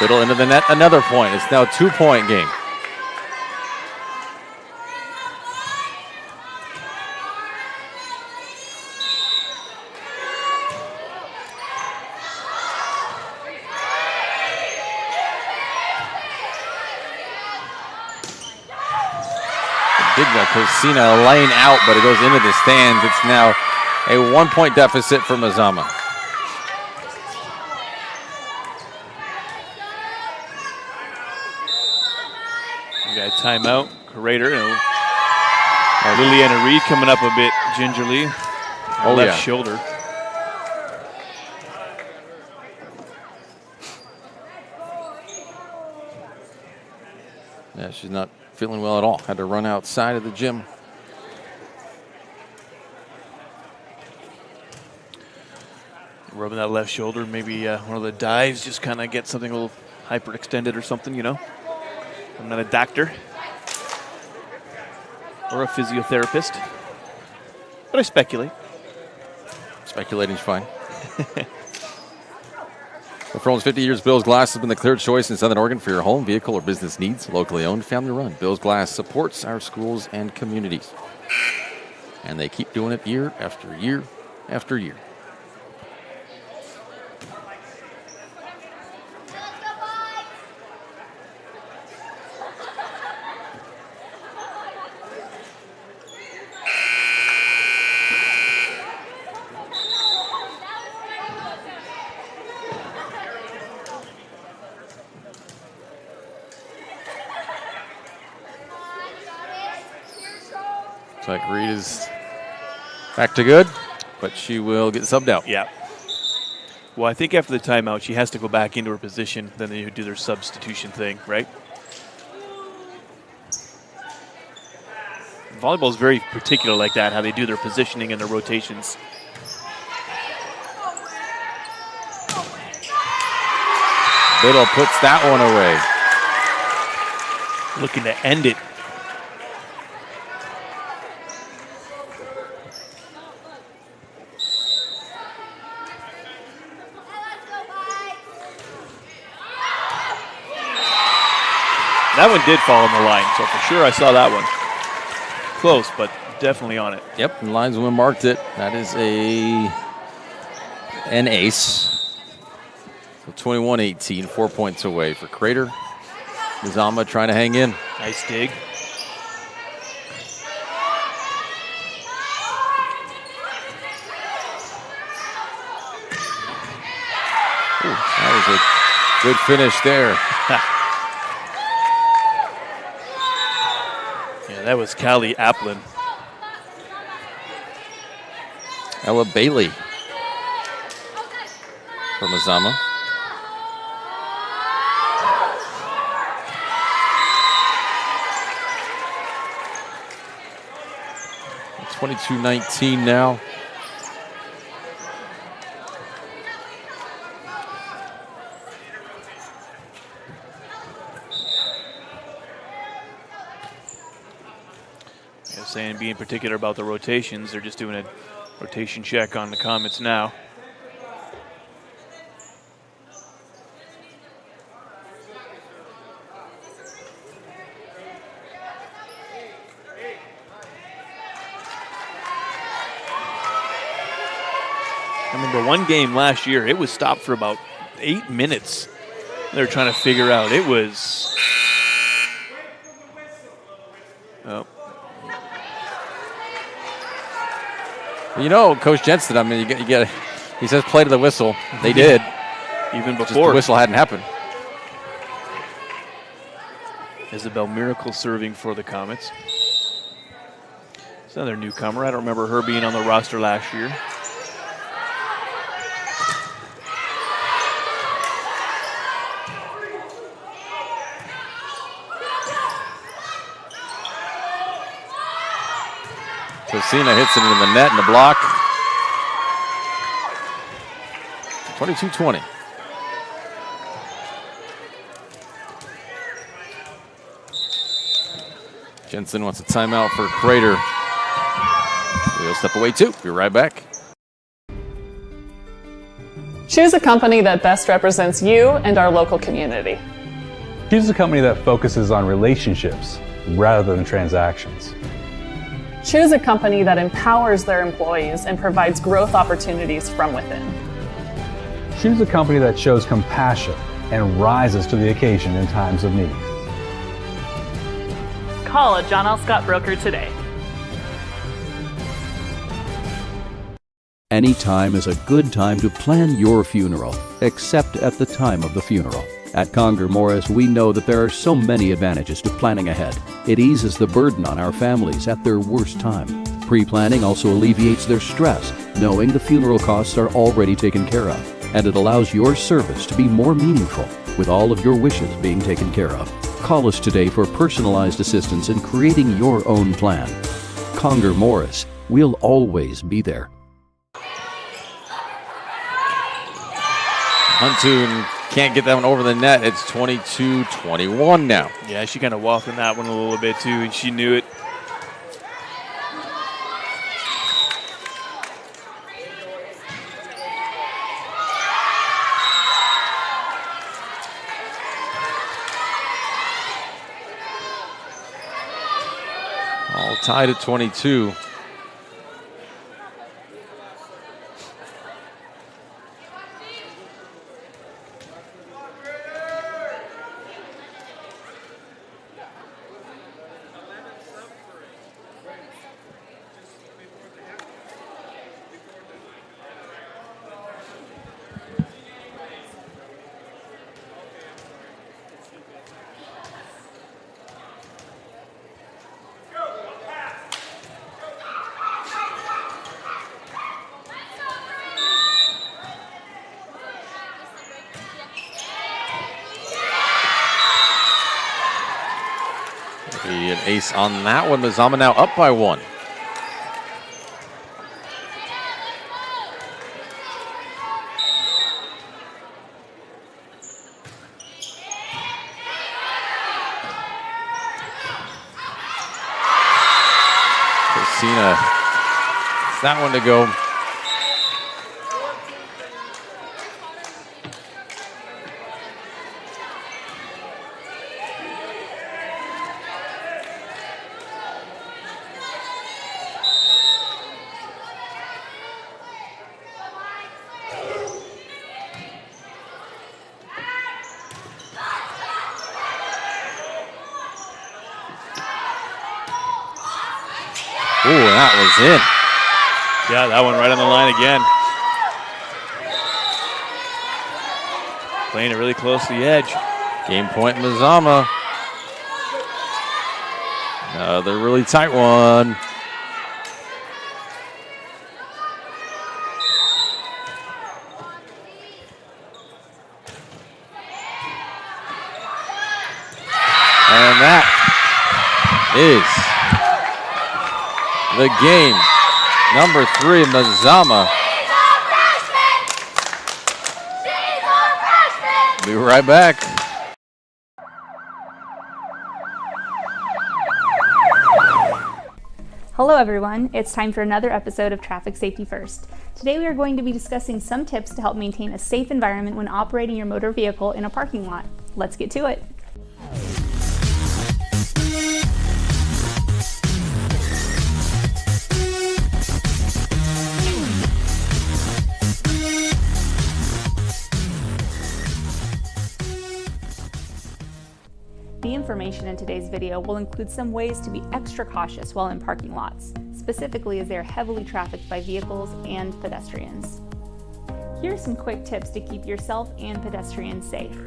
Fiddle into the net, another point. It's now a 2-point game. Big Cosina laying out, but it goes into the stands. It's now a 1-point deficit for Mazama. We got a timeout. Crater and Liliana Reed coming up a bit gingerly. Left shoulder. Yeah, she's not feeling well at all. Had to run outside of the gym. Rubbing that left shoulder. Maybe one of the dives just kind of get something a little hyperextended or something, you know. I'm not a doctor or a physiotherapist, but I speculate. Speculating's fine. For almost 50 years, Bill's Glass has been the clear choice in Southern Oregon for your home, vehicle, or business needs. Locally owned, family run. Bill's Glass supports our schools and communities. And they keep doing it year after year after year. Looks like Reed is back to good, but she will get subbed out. Yeah. Well, I think after the timeout, she has to go back into her position. Then they do their substitution thing, right? Volleyball is very particular like that, how they do their positioning and their rotations. Biddle puts that one away. Looking to end it. That one did fall on the line, so for sure I saw that one. Close, but definitely on it. Yep, the linesman marked it. That is an ace. So 21-18, 4 points away for Crater. Mazama trying to hang in. Nice dig. Ooh, that was a good finish there. That was Callie Applin. Ella Bailey for Mazama. It's 22-19 now. Saying being particular about the rotations. They're just doing a rotation check on the Comets now. I remember one game last year, it was stopped for about 8 minutes. They were trying to figure out. It was... Oh. You know, Coach Jensen, I mean, you get he says play to the whistle. They did. Even Just before. the whistle hadn't happened. Isabel Miracle serving for the Comets. It's another newcomer. I don't remember her being on the roster last year. Cosina hits it into the net and the block. 22-20. Jensen wants a timeout for Crater. We'll step away too. Be right back. Choose a company that best represents you and our local community. Choose a company that focuses on relationships rather than transactions. Choose a company that empowers their employees and provides growth opportunities from within. Choose a company that shows compassion and rises to the occasion in times of need. Call a John L. Scott broker today. Any time is a good time to plan your funeral, except at the time of the funeral. At Conger Morris, we know that there are so many advantages to planning ahead. It eases the burden on our families at their worst time. Pre-planning also alleviates their stress, knowing the funeral costs are already taken care of. And it allows your service to be more meaningful, with all of your wishes being taken care of. Call us today for personalized assistance in creating your own plan. Conger Morris, we'll always be there. Huntoon can't get that one over the net. It's 22-21 now. Yeah, she kind of walked in that one a little bit too, and she knew it. All tied at 22. An ace on that one. Mazama now up by one. Christina, it's that one to go. Ooh, that was in. Yeah, that one right on the line again. Playing it really close to the edge. Game point, Mazama. Another really tight one. And that is the game. Number 3, Mazama. Be right back. Hello everyone, it's time for another episode of Traffic Safety First. Today we are going to be discussing some tips to help maintain a safe environment when operating your motor vehicle in a parking lot. Let's get to it. The information in today's video will include some ways to be extra cautious while in parking lots, specifically as they are heavily trafficked by vehicles and pedestrians. Here are some quick tips to keep yourself and pedestrians safe.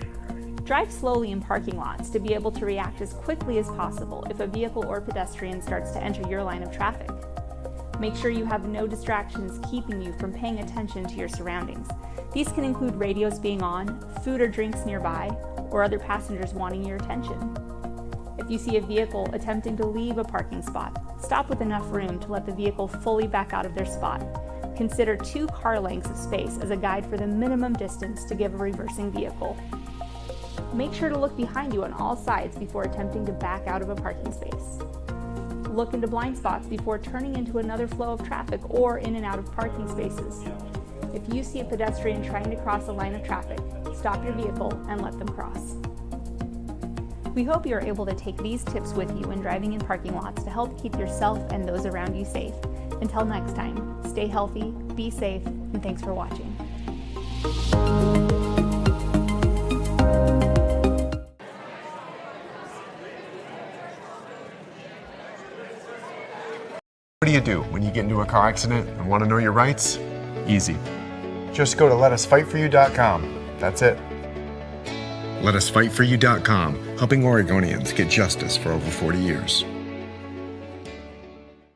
Drive slowly in parking lots to be able to react as quickly as possible if a vehicle or pedestrian starts to enter your line of traffic. Make sure you have no distractions keeping you from paying attention to your surroundings. These can include radios being on, food or drinks nearby, or other passengers wanting your attention. If you see a vehicle attempting to leave a parking spot, stop with enough room to let the vehicle fully back out of their spot. Consider 2 car lengths of space as a guide for the minimum distance to give a reversing vehicle. Make sure to look behind you on all sides before attempting to back out of a parking space. Look into blind spots before turning into another flow of traffic or in and out of parking spaces. If you see a pedestrian trying to cross a line of traffic, stop your vehicle and let them cross. We hope you are able to take these tips with you when driving in parking lots to help keep yourself and those around you safe. Until next time, stay healthy, be safe, and thanks for watching. What do you do when you get into a car accident and want to know your rights? Easy. Just go to letusfightforyou.com. That's it. Letusfightforyou.com, helping Oregonians get justice for over 40 years.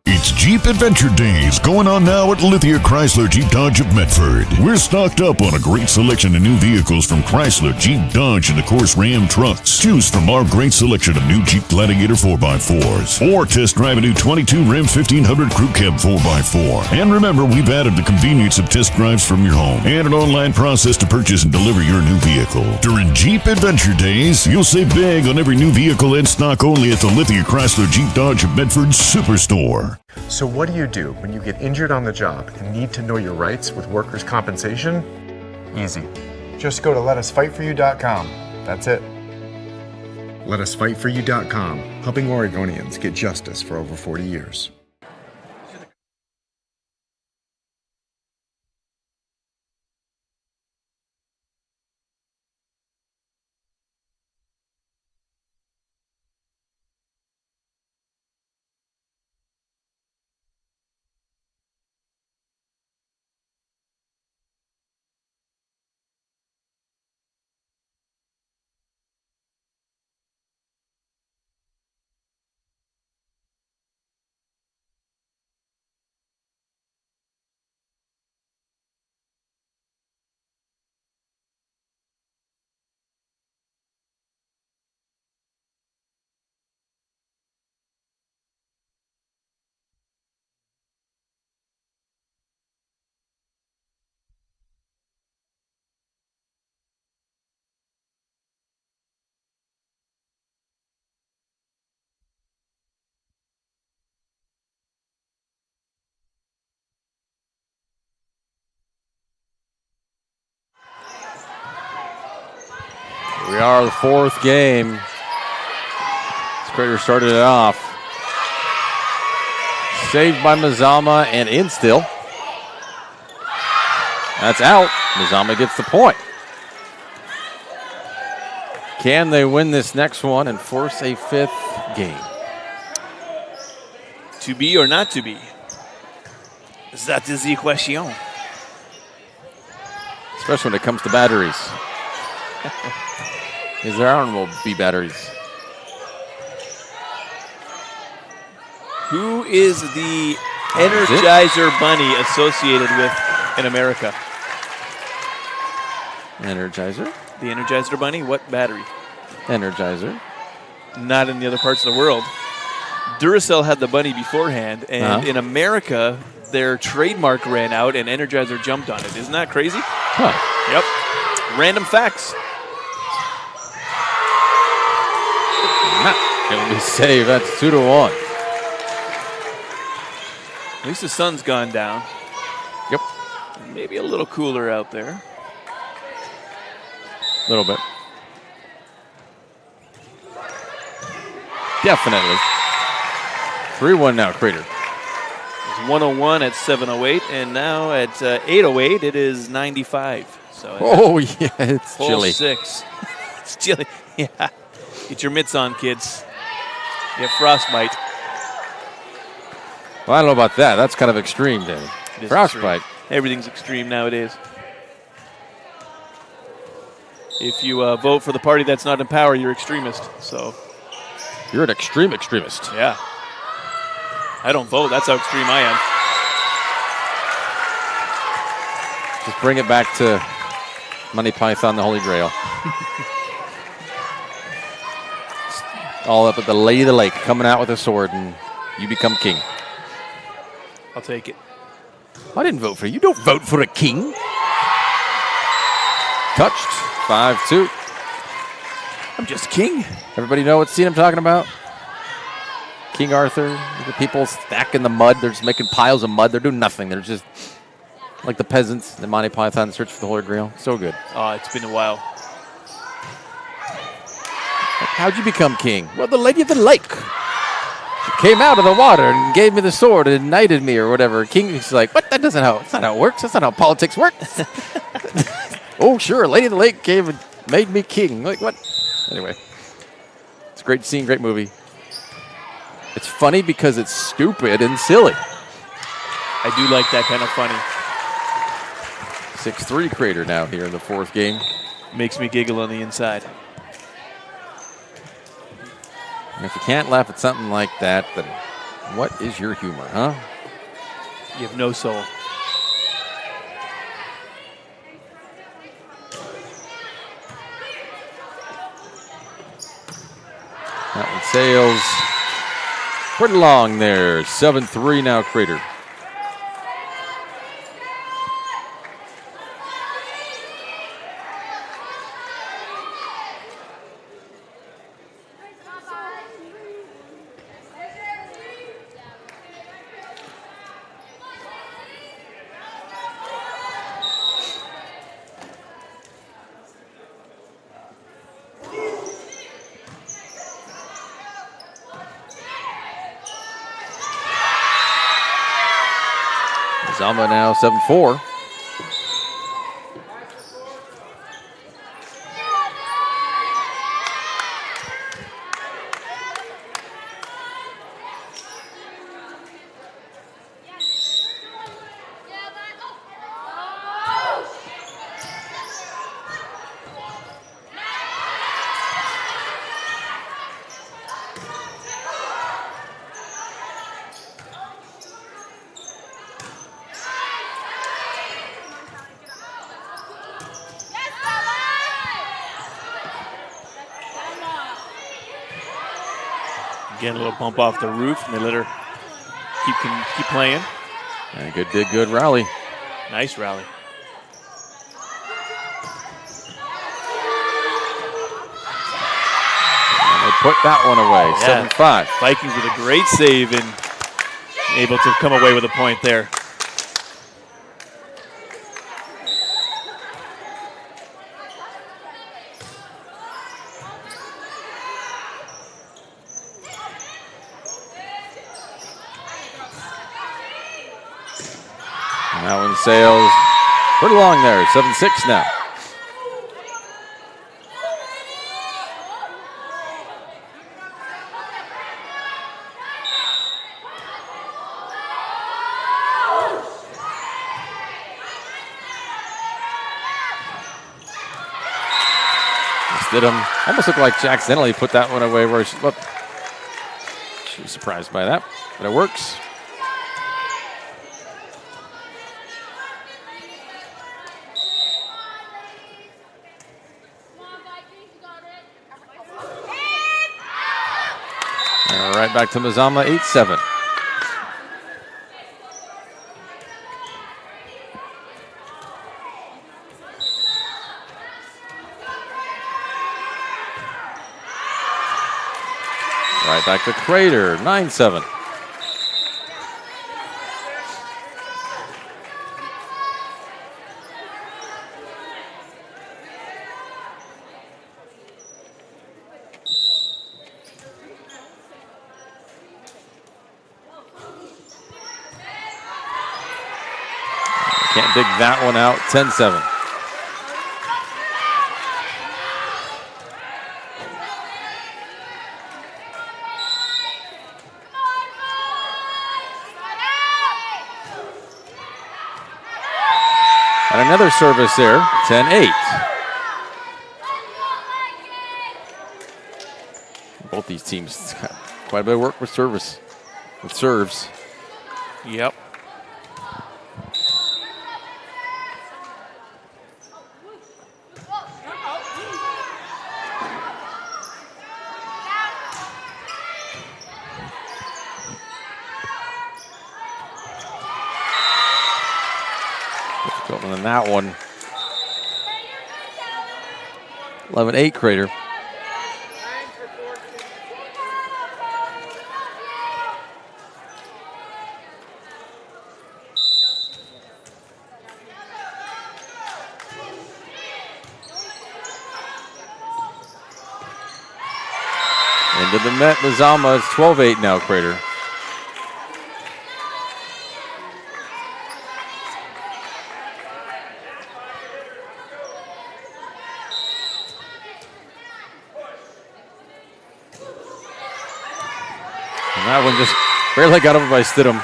It's Jeep Adventure Days going on now at Lithia Chrysler Jeep Dodge of Medford. We're stocked up on a great selection of new vehicles from Chrysler, Jeep, Dodge, and of course Ram trucks. Choose from our great selection of new Jeep Gladiator 4x4s or test drive a new 22 Ram 1500 Crew Cab 4x4. And remember, we've added the convenience of test drives from your home and an online process to purchase and deliver your new vehicle. During Jeep Adventure Days, you'll save big on every new vehicle in stock only at the Lithia Chrysler Jeep Dodge of Medford Superstore. So what do you do when you get injured on the job and need to know your rights with workers' compensation? Easy. Just go to letusfightforyou.com. That's it. Letusfightforyou.com, helping Oregonians get justice for over 40 years. We are the fourth game. This Crater started it off. Saved by Mazama and in still. That's out. Mazama gets the point. Can they win this next one and force a fifth game? To be or not to be? That is the question. Especially when it comes to batteries. Because there will be batteries. Who is the Energizer Bunny associated with in America? Energizer? The Energizer Bunny? What battery? Energizer. Not in the other parts of the world. Duracell had the bunny beforehand, and in America, their trademark ran out and Energizer jumped on it. Isn't that crazy? Huh. Yep. Random facts. Can we save? That's 2-1. At least the sun's gone down. Yep. Maybe a little cooler out there. A little bit. Definitely. 3-1 now, Crater. It's 101 at 7:08, and now at 8:08, it is 95. So oh, yeah, it's chilly. 6. It's chilly. Yeah. Get your mitts on, kids. You have frostbite. Well, I don't know about that. That's kind of extreme, Danny. Frostbite. Extreme. Everything's extreme nowadays. If you vote for the party that's not in power, you're extremist. So you're an extreme extremist. Yeah. I don't vote. That's how extreme I am. Just bring it back to Monty Python, the Holy Grail. All up at the Lady of the Lake, coming out with a sword, and you become king. I'll take it. I didn't vote for you. You don't vote for a king. Touched. 5-2. I'm just king. Everybody know what scene I'm talking about? King Arthur. The people stacked in the mud. They're just making piles of mud. They're doing nothing. They're just Like the peasants, the Monty Python Search for the Holy Grail. So good. Oh, it's been a while. How'd you become king? Well, the Lady of the Lake. She came out of the water and gave me the sword and knighted me or whatever. King's like, what? That's not how it works. That's not how politics works. Oh, sure. Lady of the Lake came and made me king. Like, what? Anyway, it's a great scene, great movie. It's funny because it's stupid and silly. I do like that kind of funny. 6-3 Crater now here in the fourth game. Makes me giggle on the inside. And if you can't laugh at something like that, then what is your humor, huh? You have no soul. That one sails pretty long there. 7-3 now, Crater. Mazama now 7-4. Getting a little bump off the roof, and they let her keep playing. And good rally. Nice rally. And they put that one away, 7-5. Vikings with a great save and able to come away with a point there. That one sails pretty long there, 7-6 now. Stidham almost looked like she accidentally put that one away where she was surprised by that, but it works. Right back to Mazama, 8-7. Right back to Crater, 9-7. Can't dig that one out, 10-7. And another service there, 10-8. Both these teams got quite a bit of work with serves. Yep. Difficult one in that one. 11-8 Crater. Into the net, Mazama. It's 12-8 now, Crater. And that one just barely got over by Stidham.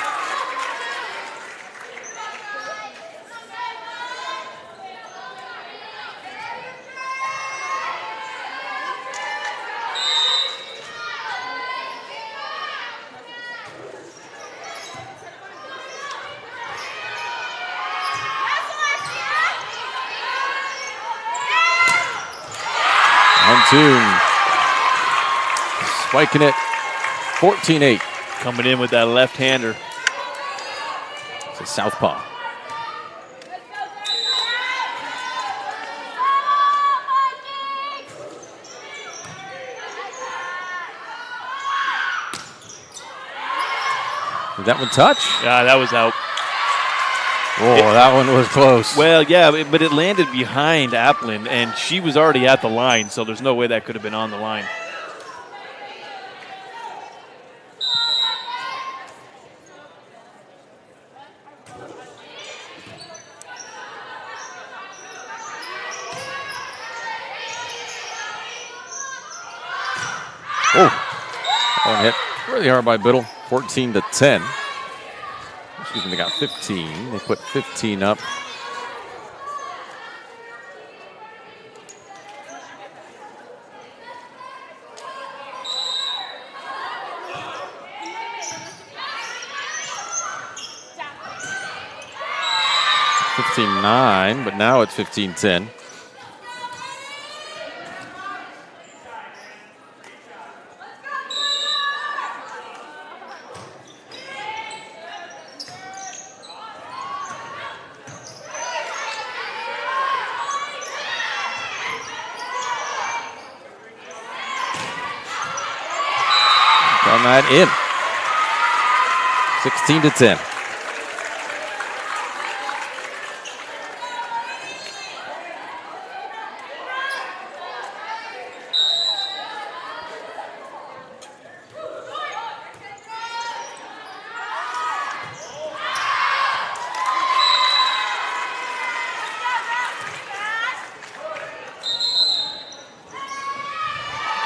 Spiking it, 14-8. Coming in with that left-hander. It's a southpaw. Did that one touch? Yeah, that was out. Oh, that one was close. Well, yeah, but it landed behind Applin, and she was already at the line, so there's no way that could have been on the line. Oh, that one hit really hard by Biddle, 14-10. Excuse me, they got 15. They put 15 up. $15-9, but now it's 15-10. Done that in. 16-10.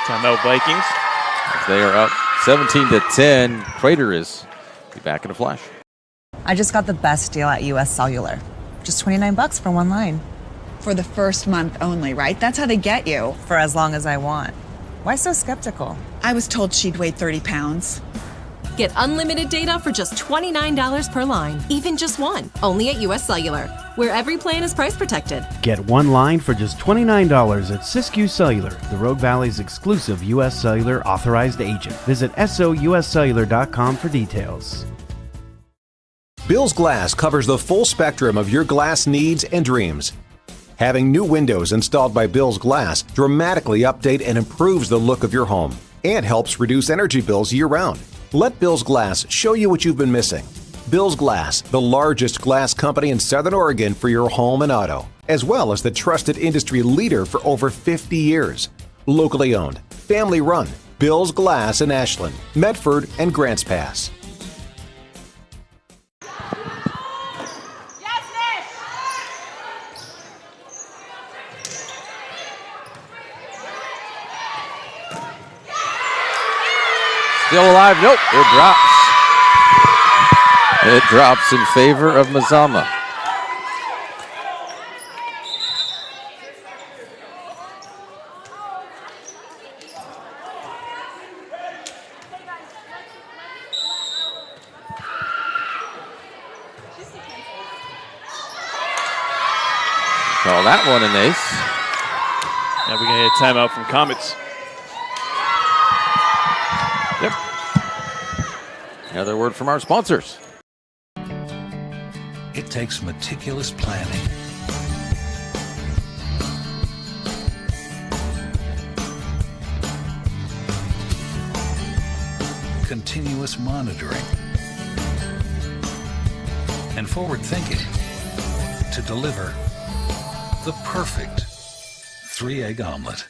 Timeout Vikings. They are up 17-10. Crater is be back in a flash. I just got the best deal at US Cellular. Just $29 for one line. For the first month only, right? That's how they get you. For as long as I want. Why so skeptical? I was told she'd weigh 30 pounds. Get unlimited data for just $29 per line, even just one. Only at US Cellular, where every plan is price protected. Get one line for just $29 at Siskiyou Cellular, the Rogue Valley's exclusive US Cellular authorized agent. Visit souscellular.com for details. Bill's Glass covers the full spectrum of your glass needs and dreams. Having new windows installed by Bill's Glass dramatically update and improves the look of your home and helps reduce energy bills year-round. Let Bill's Glass show you what you've been missing. Bill's Glass, the largest glass company in Southern Oregon for your home and auto, as well as the trusted industry leader for over 50 years. Locally owned, family run, Bill's Glass in Ashland, Medford, and Grants Pass. Still alive. Nope. It drops. It drops in favor of Mazama. Call that one an ace. Now we're going to get a timeout from Comets. Yep. Another word from our sponsors. It takes meticulous planning, continuous monitoring, and forward thinking to deliver the perfect 3-egg omelet.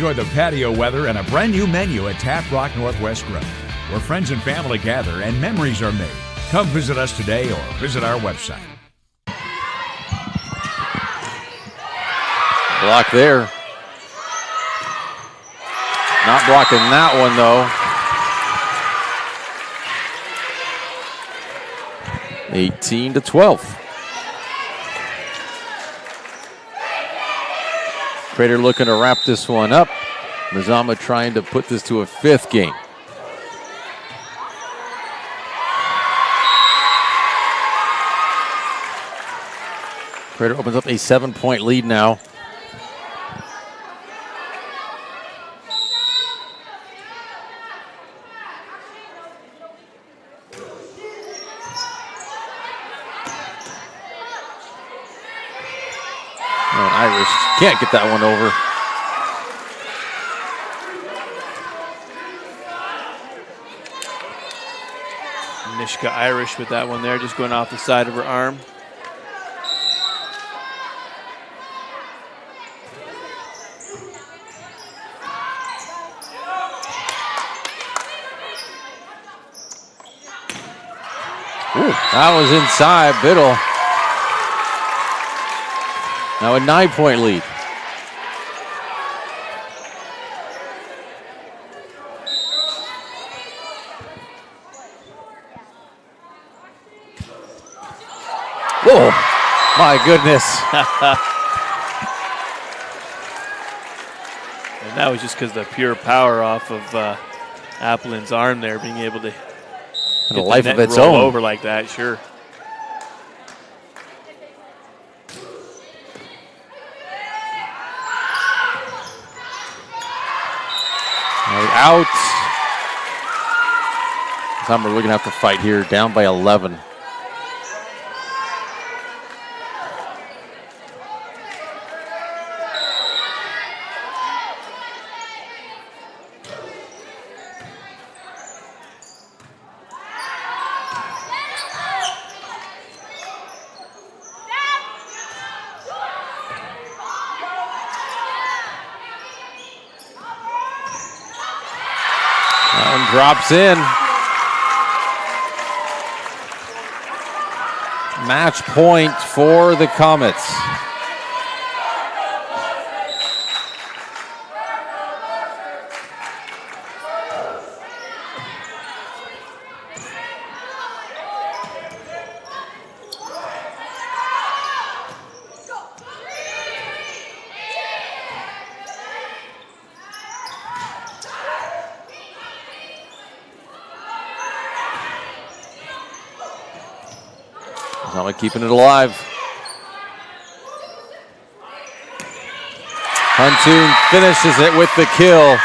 enjoy the patio weather and a brand new menu at Tap Rock Northwest Grill, where friends and family gather and memories are made. Come visit us today or visit our website. Block there. Not blocking that one, though. 18-12. Crater looking to wrap this one up. Mazama trying to put this to a 5th game. Crater opens up a 7-point lead now. Irish can't get that one over. Nishka Irish with that one there, just going off the side of her arm. Ooh, that was inside. Biddle. Now a 9-point lead. Whoa, my goodness. And that was just because the pure power off of Applin's arm there, being able to and a life of its roll own over like that, sure. Out. We're going to have to fight here, down by 11. Drops in. Match point for the Comets. Keeping it alive. Huntoon finishes it with the kill.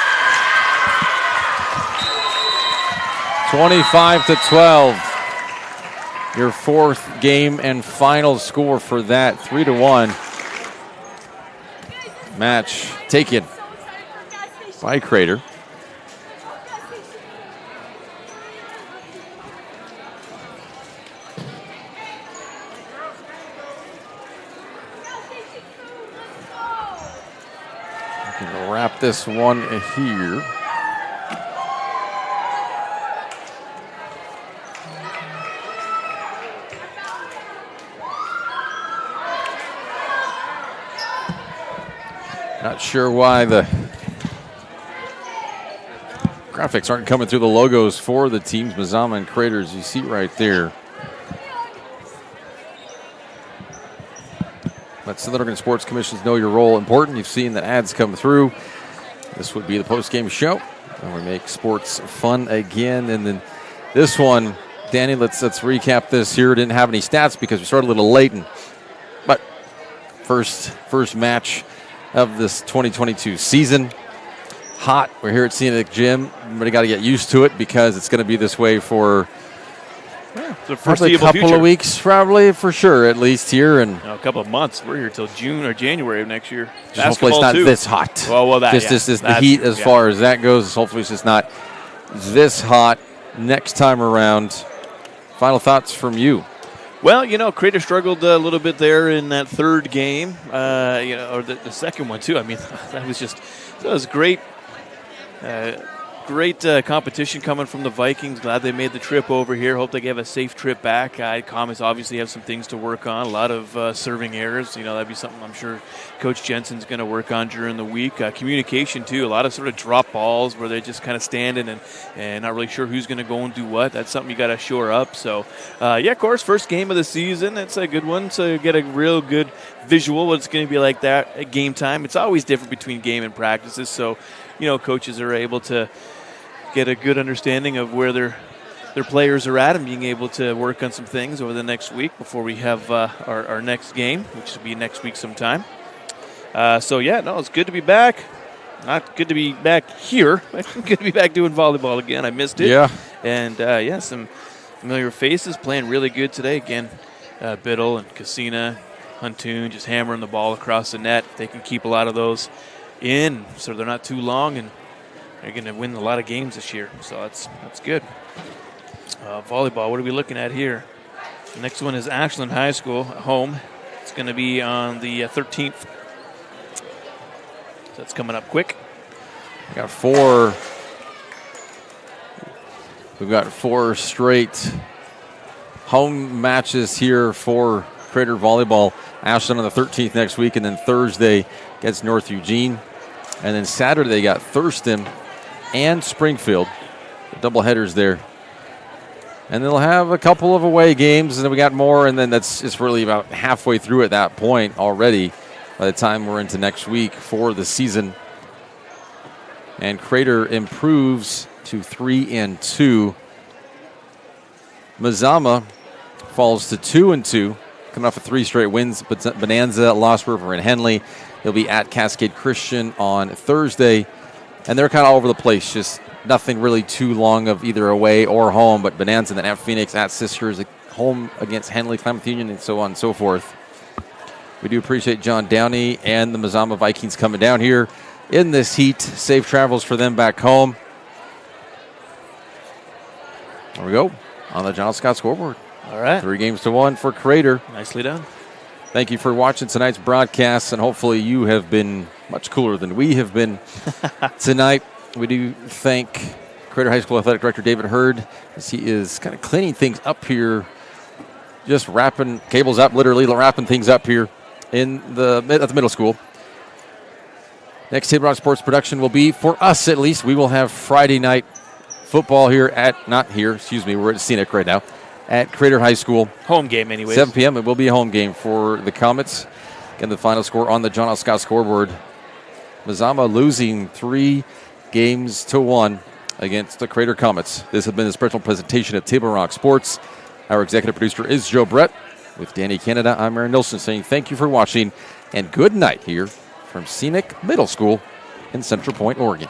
25-12. Your 4th game and final score for that. 3-1. Match taken by Crater. Wrap this one here. Not sure why the graphics aren't coming through the logos for the teams. Mazama and Crater, as you see right there. Let Southern Oregon Sports Commissions know your role important. You've seen the ads come through. This would be the post-game show, and we make sports fun again. And then this one, Danny, let's recap this here. Didn't have any stats because we started a little late, but first match of this 2022 season. Hot. We're here at Scenic Gym. Everybody got to get used to it because it's going to be this way for probably a couple of weeks, probably for sure, at least here, and a couple of months. We're here till June or January of next year. Hopefully, it's not this hot. Well, that just the heat as far as that goes. Hopefully, it's just not this hot next time around. Final thoughts from you? Well, Crater struggled a little bit there in that third game, or the second one too. I mean, that was great. Great competition coming from the Vikings. Glad they made the trip over here. Hope they have a safe trip back. Comets obviously have some things to work on. A lot of serving errors. That'd be something I'm sure Coach Jensen's going to work on during the week. Communication, too. A lot of sort of drop balls where they're just kind of standing and not really sure who's going to go and do what. That's something you got to shore up. So, of course, first game of the season. It's a good one. So you get a real good visual what it's going to be like that at game time. It's always different between game and practices. So, coaches are able to get a good understanding of where their players are at and being able to work on some things over the next week before we have our next game, which will be next week sometime. It's good to be back. Not good to be back here. Good to be back doing volleyball again. I missed it. Yeah. And, some familiar faces playing really good today. Again, Biddle and Cassina, Huntoon just hammering the ball across the net. They can keep a lot of those in so they're not too long, and they're going to win a lot of games this year, so that's good. Volleyball, what are we looking at here? The next one is Ashland High School at home. It's going to be on the 13th. So that's coming up quick. We've got 4 straight home matches here for Crater Volleyball. Ashland on the 13th next week, and then Thursday gets North Eugene. And then Saturday they got Thurston and Springfield, the double headers there. And they'll have a couple of away games, and then we got more, and then it's really about halfway through at that point already by the time we're into next week for the season. And Crater improves to 3-2. Mazama falls to 2-2, coming off of 3 straight wins. But Bonanza, Lost River, and Henley. They'll be at Cascade Christian on Thursday. And they're kind of all over the place, just nothing really too long of either away or home. But Bonanza, then at Phoenix, at Sisters, home against Henley, Klamath Union, and so on and so forth. We do appreciate John Downey and the Mazama Vikings coming down here in this heat. Safe travels for them back home. There we go on the John Scott scoreboard. All right. 3-1 for Crater. Nicely done. Thank you for watching tonight's broadcast, and hopefully you have been much cooler than we have been tonight. We do thank Crater High School Athletic Director David Hurd as he is kind of cleaning things up here, just wrapping cables up, literally wrapping things up here at the middle school. Next Table Rock Sports production will be, for us at least, we will have Friday night football here we're at Scenic right now, at Crater High School. Home game anyways. 7 p.m. It will be a home game for the Comets. Again, the final score on the John L. Scott scoreboard. Mazama losing 3-1 against the Crater Comets. This has been a special presentation of Table Rock Sports. Our executive producer is Joe Brett. With Danny Canada, I'm Aaron Nilsson saying thank you for watching and good night here from Scenic Middle School in Central Point, Oregon.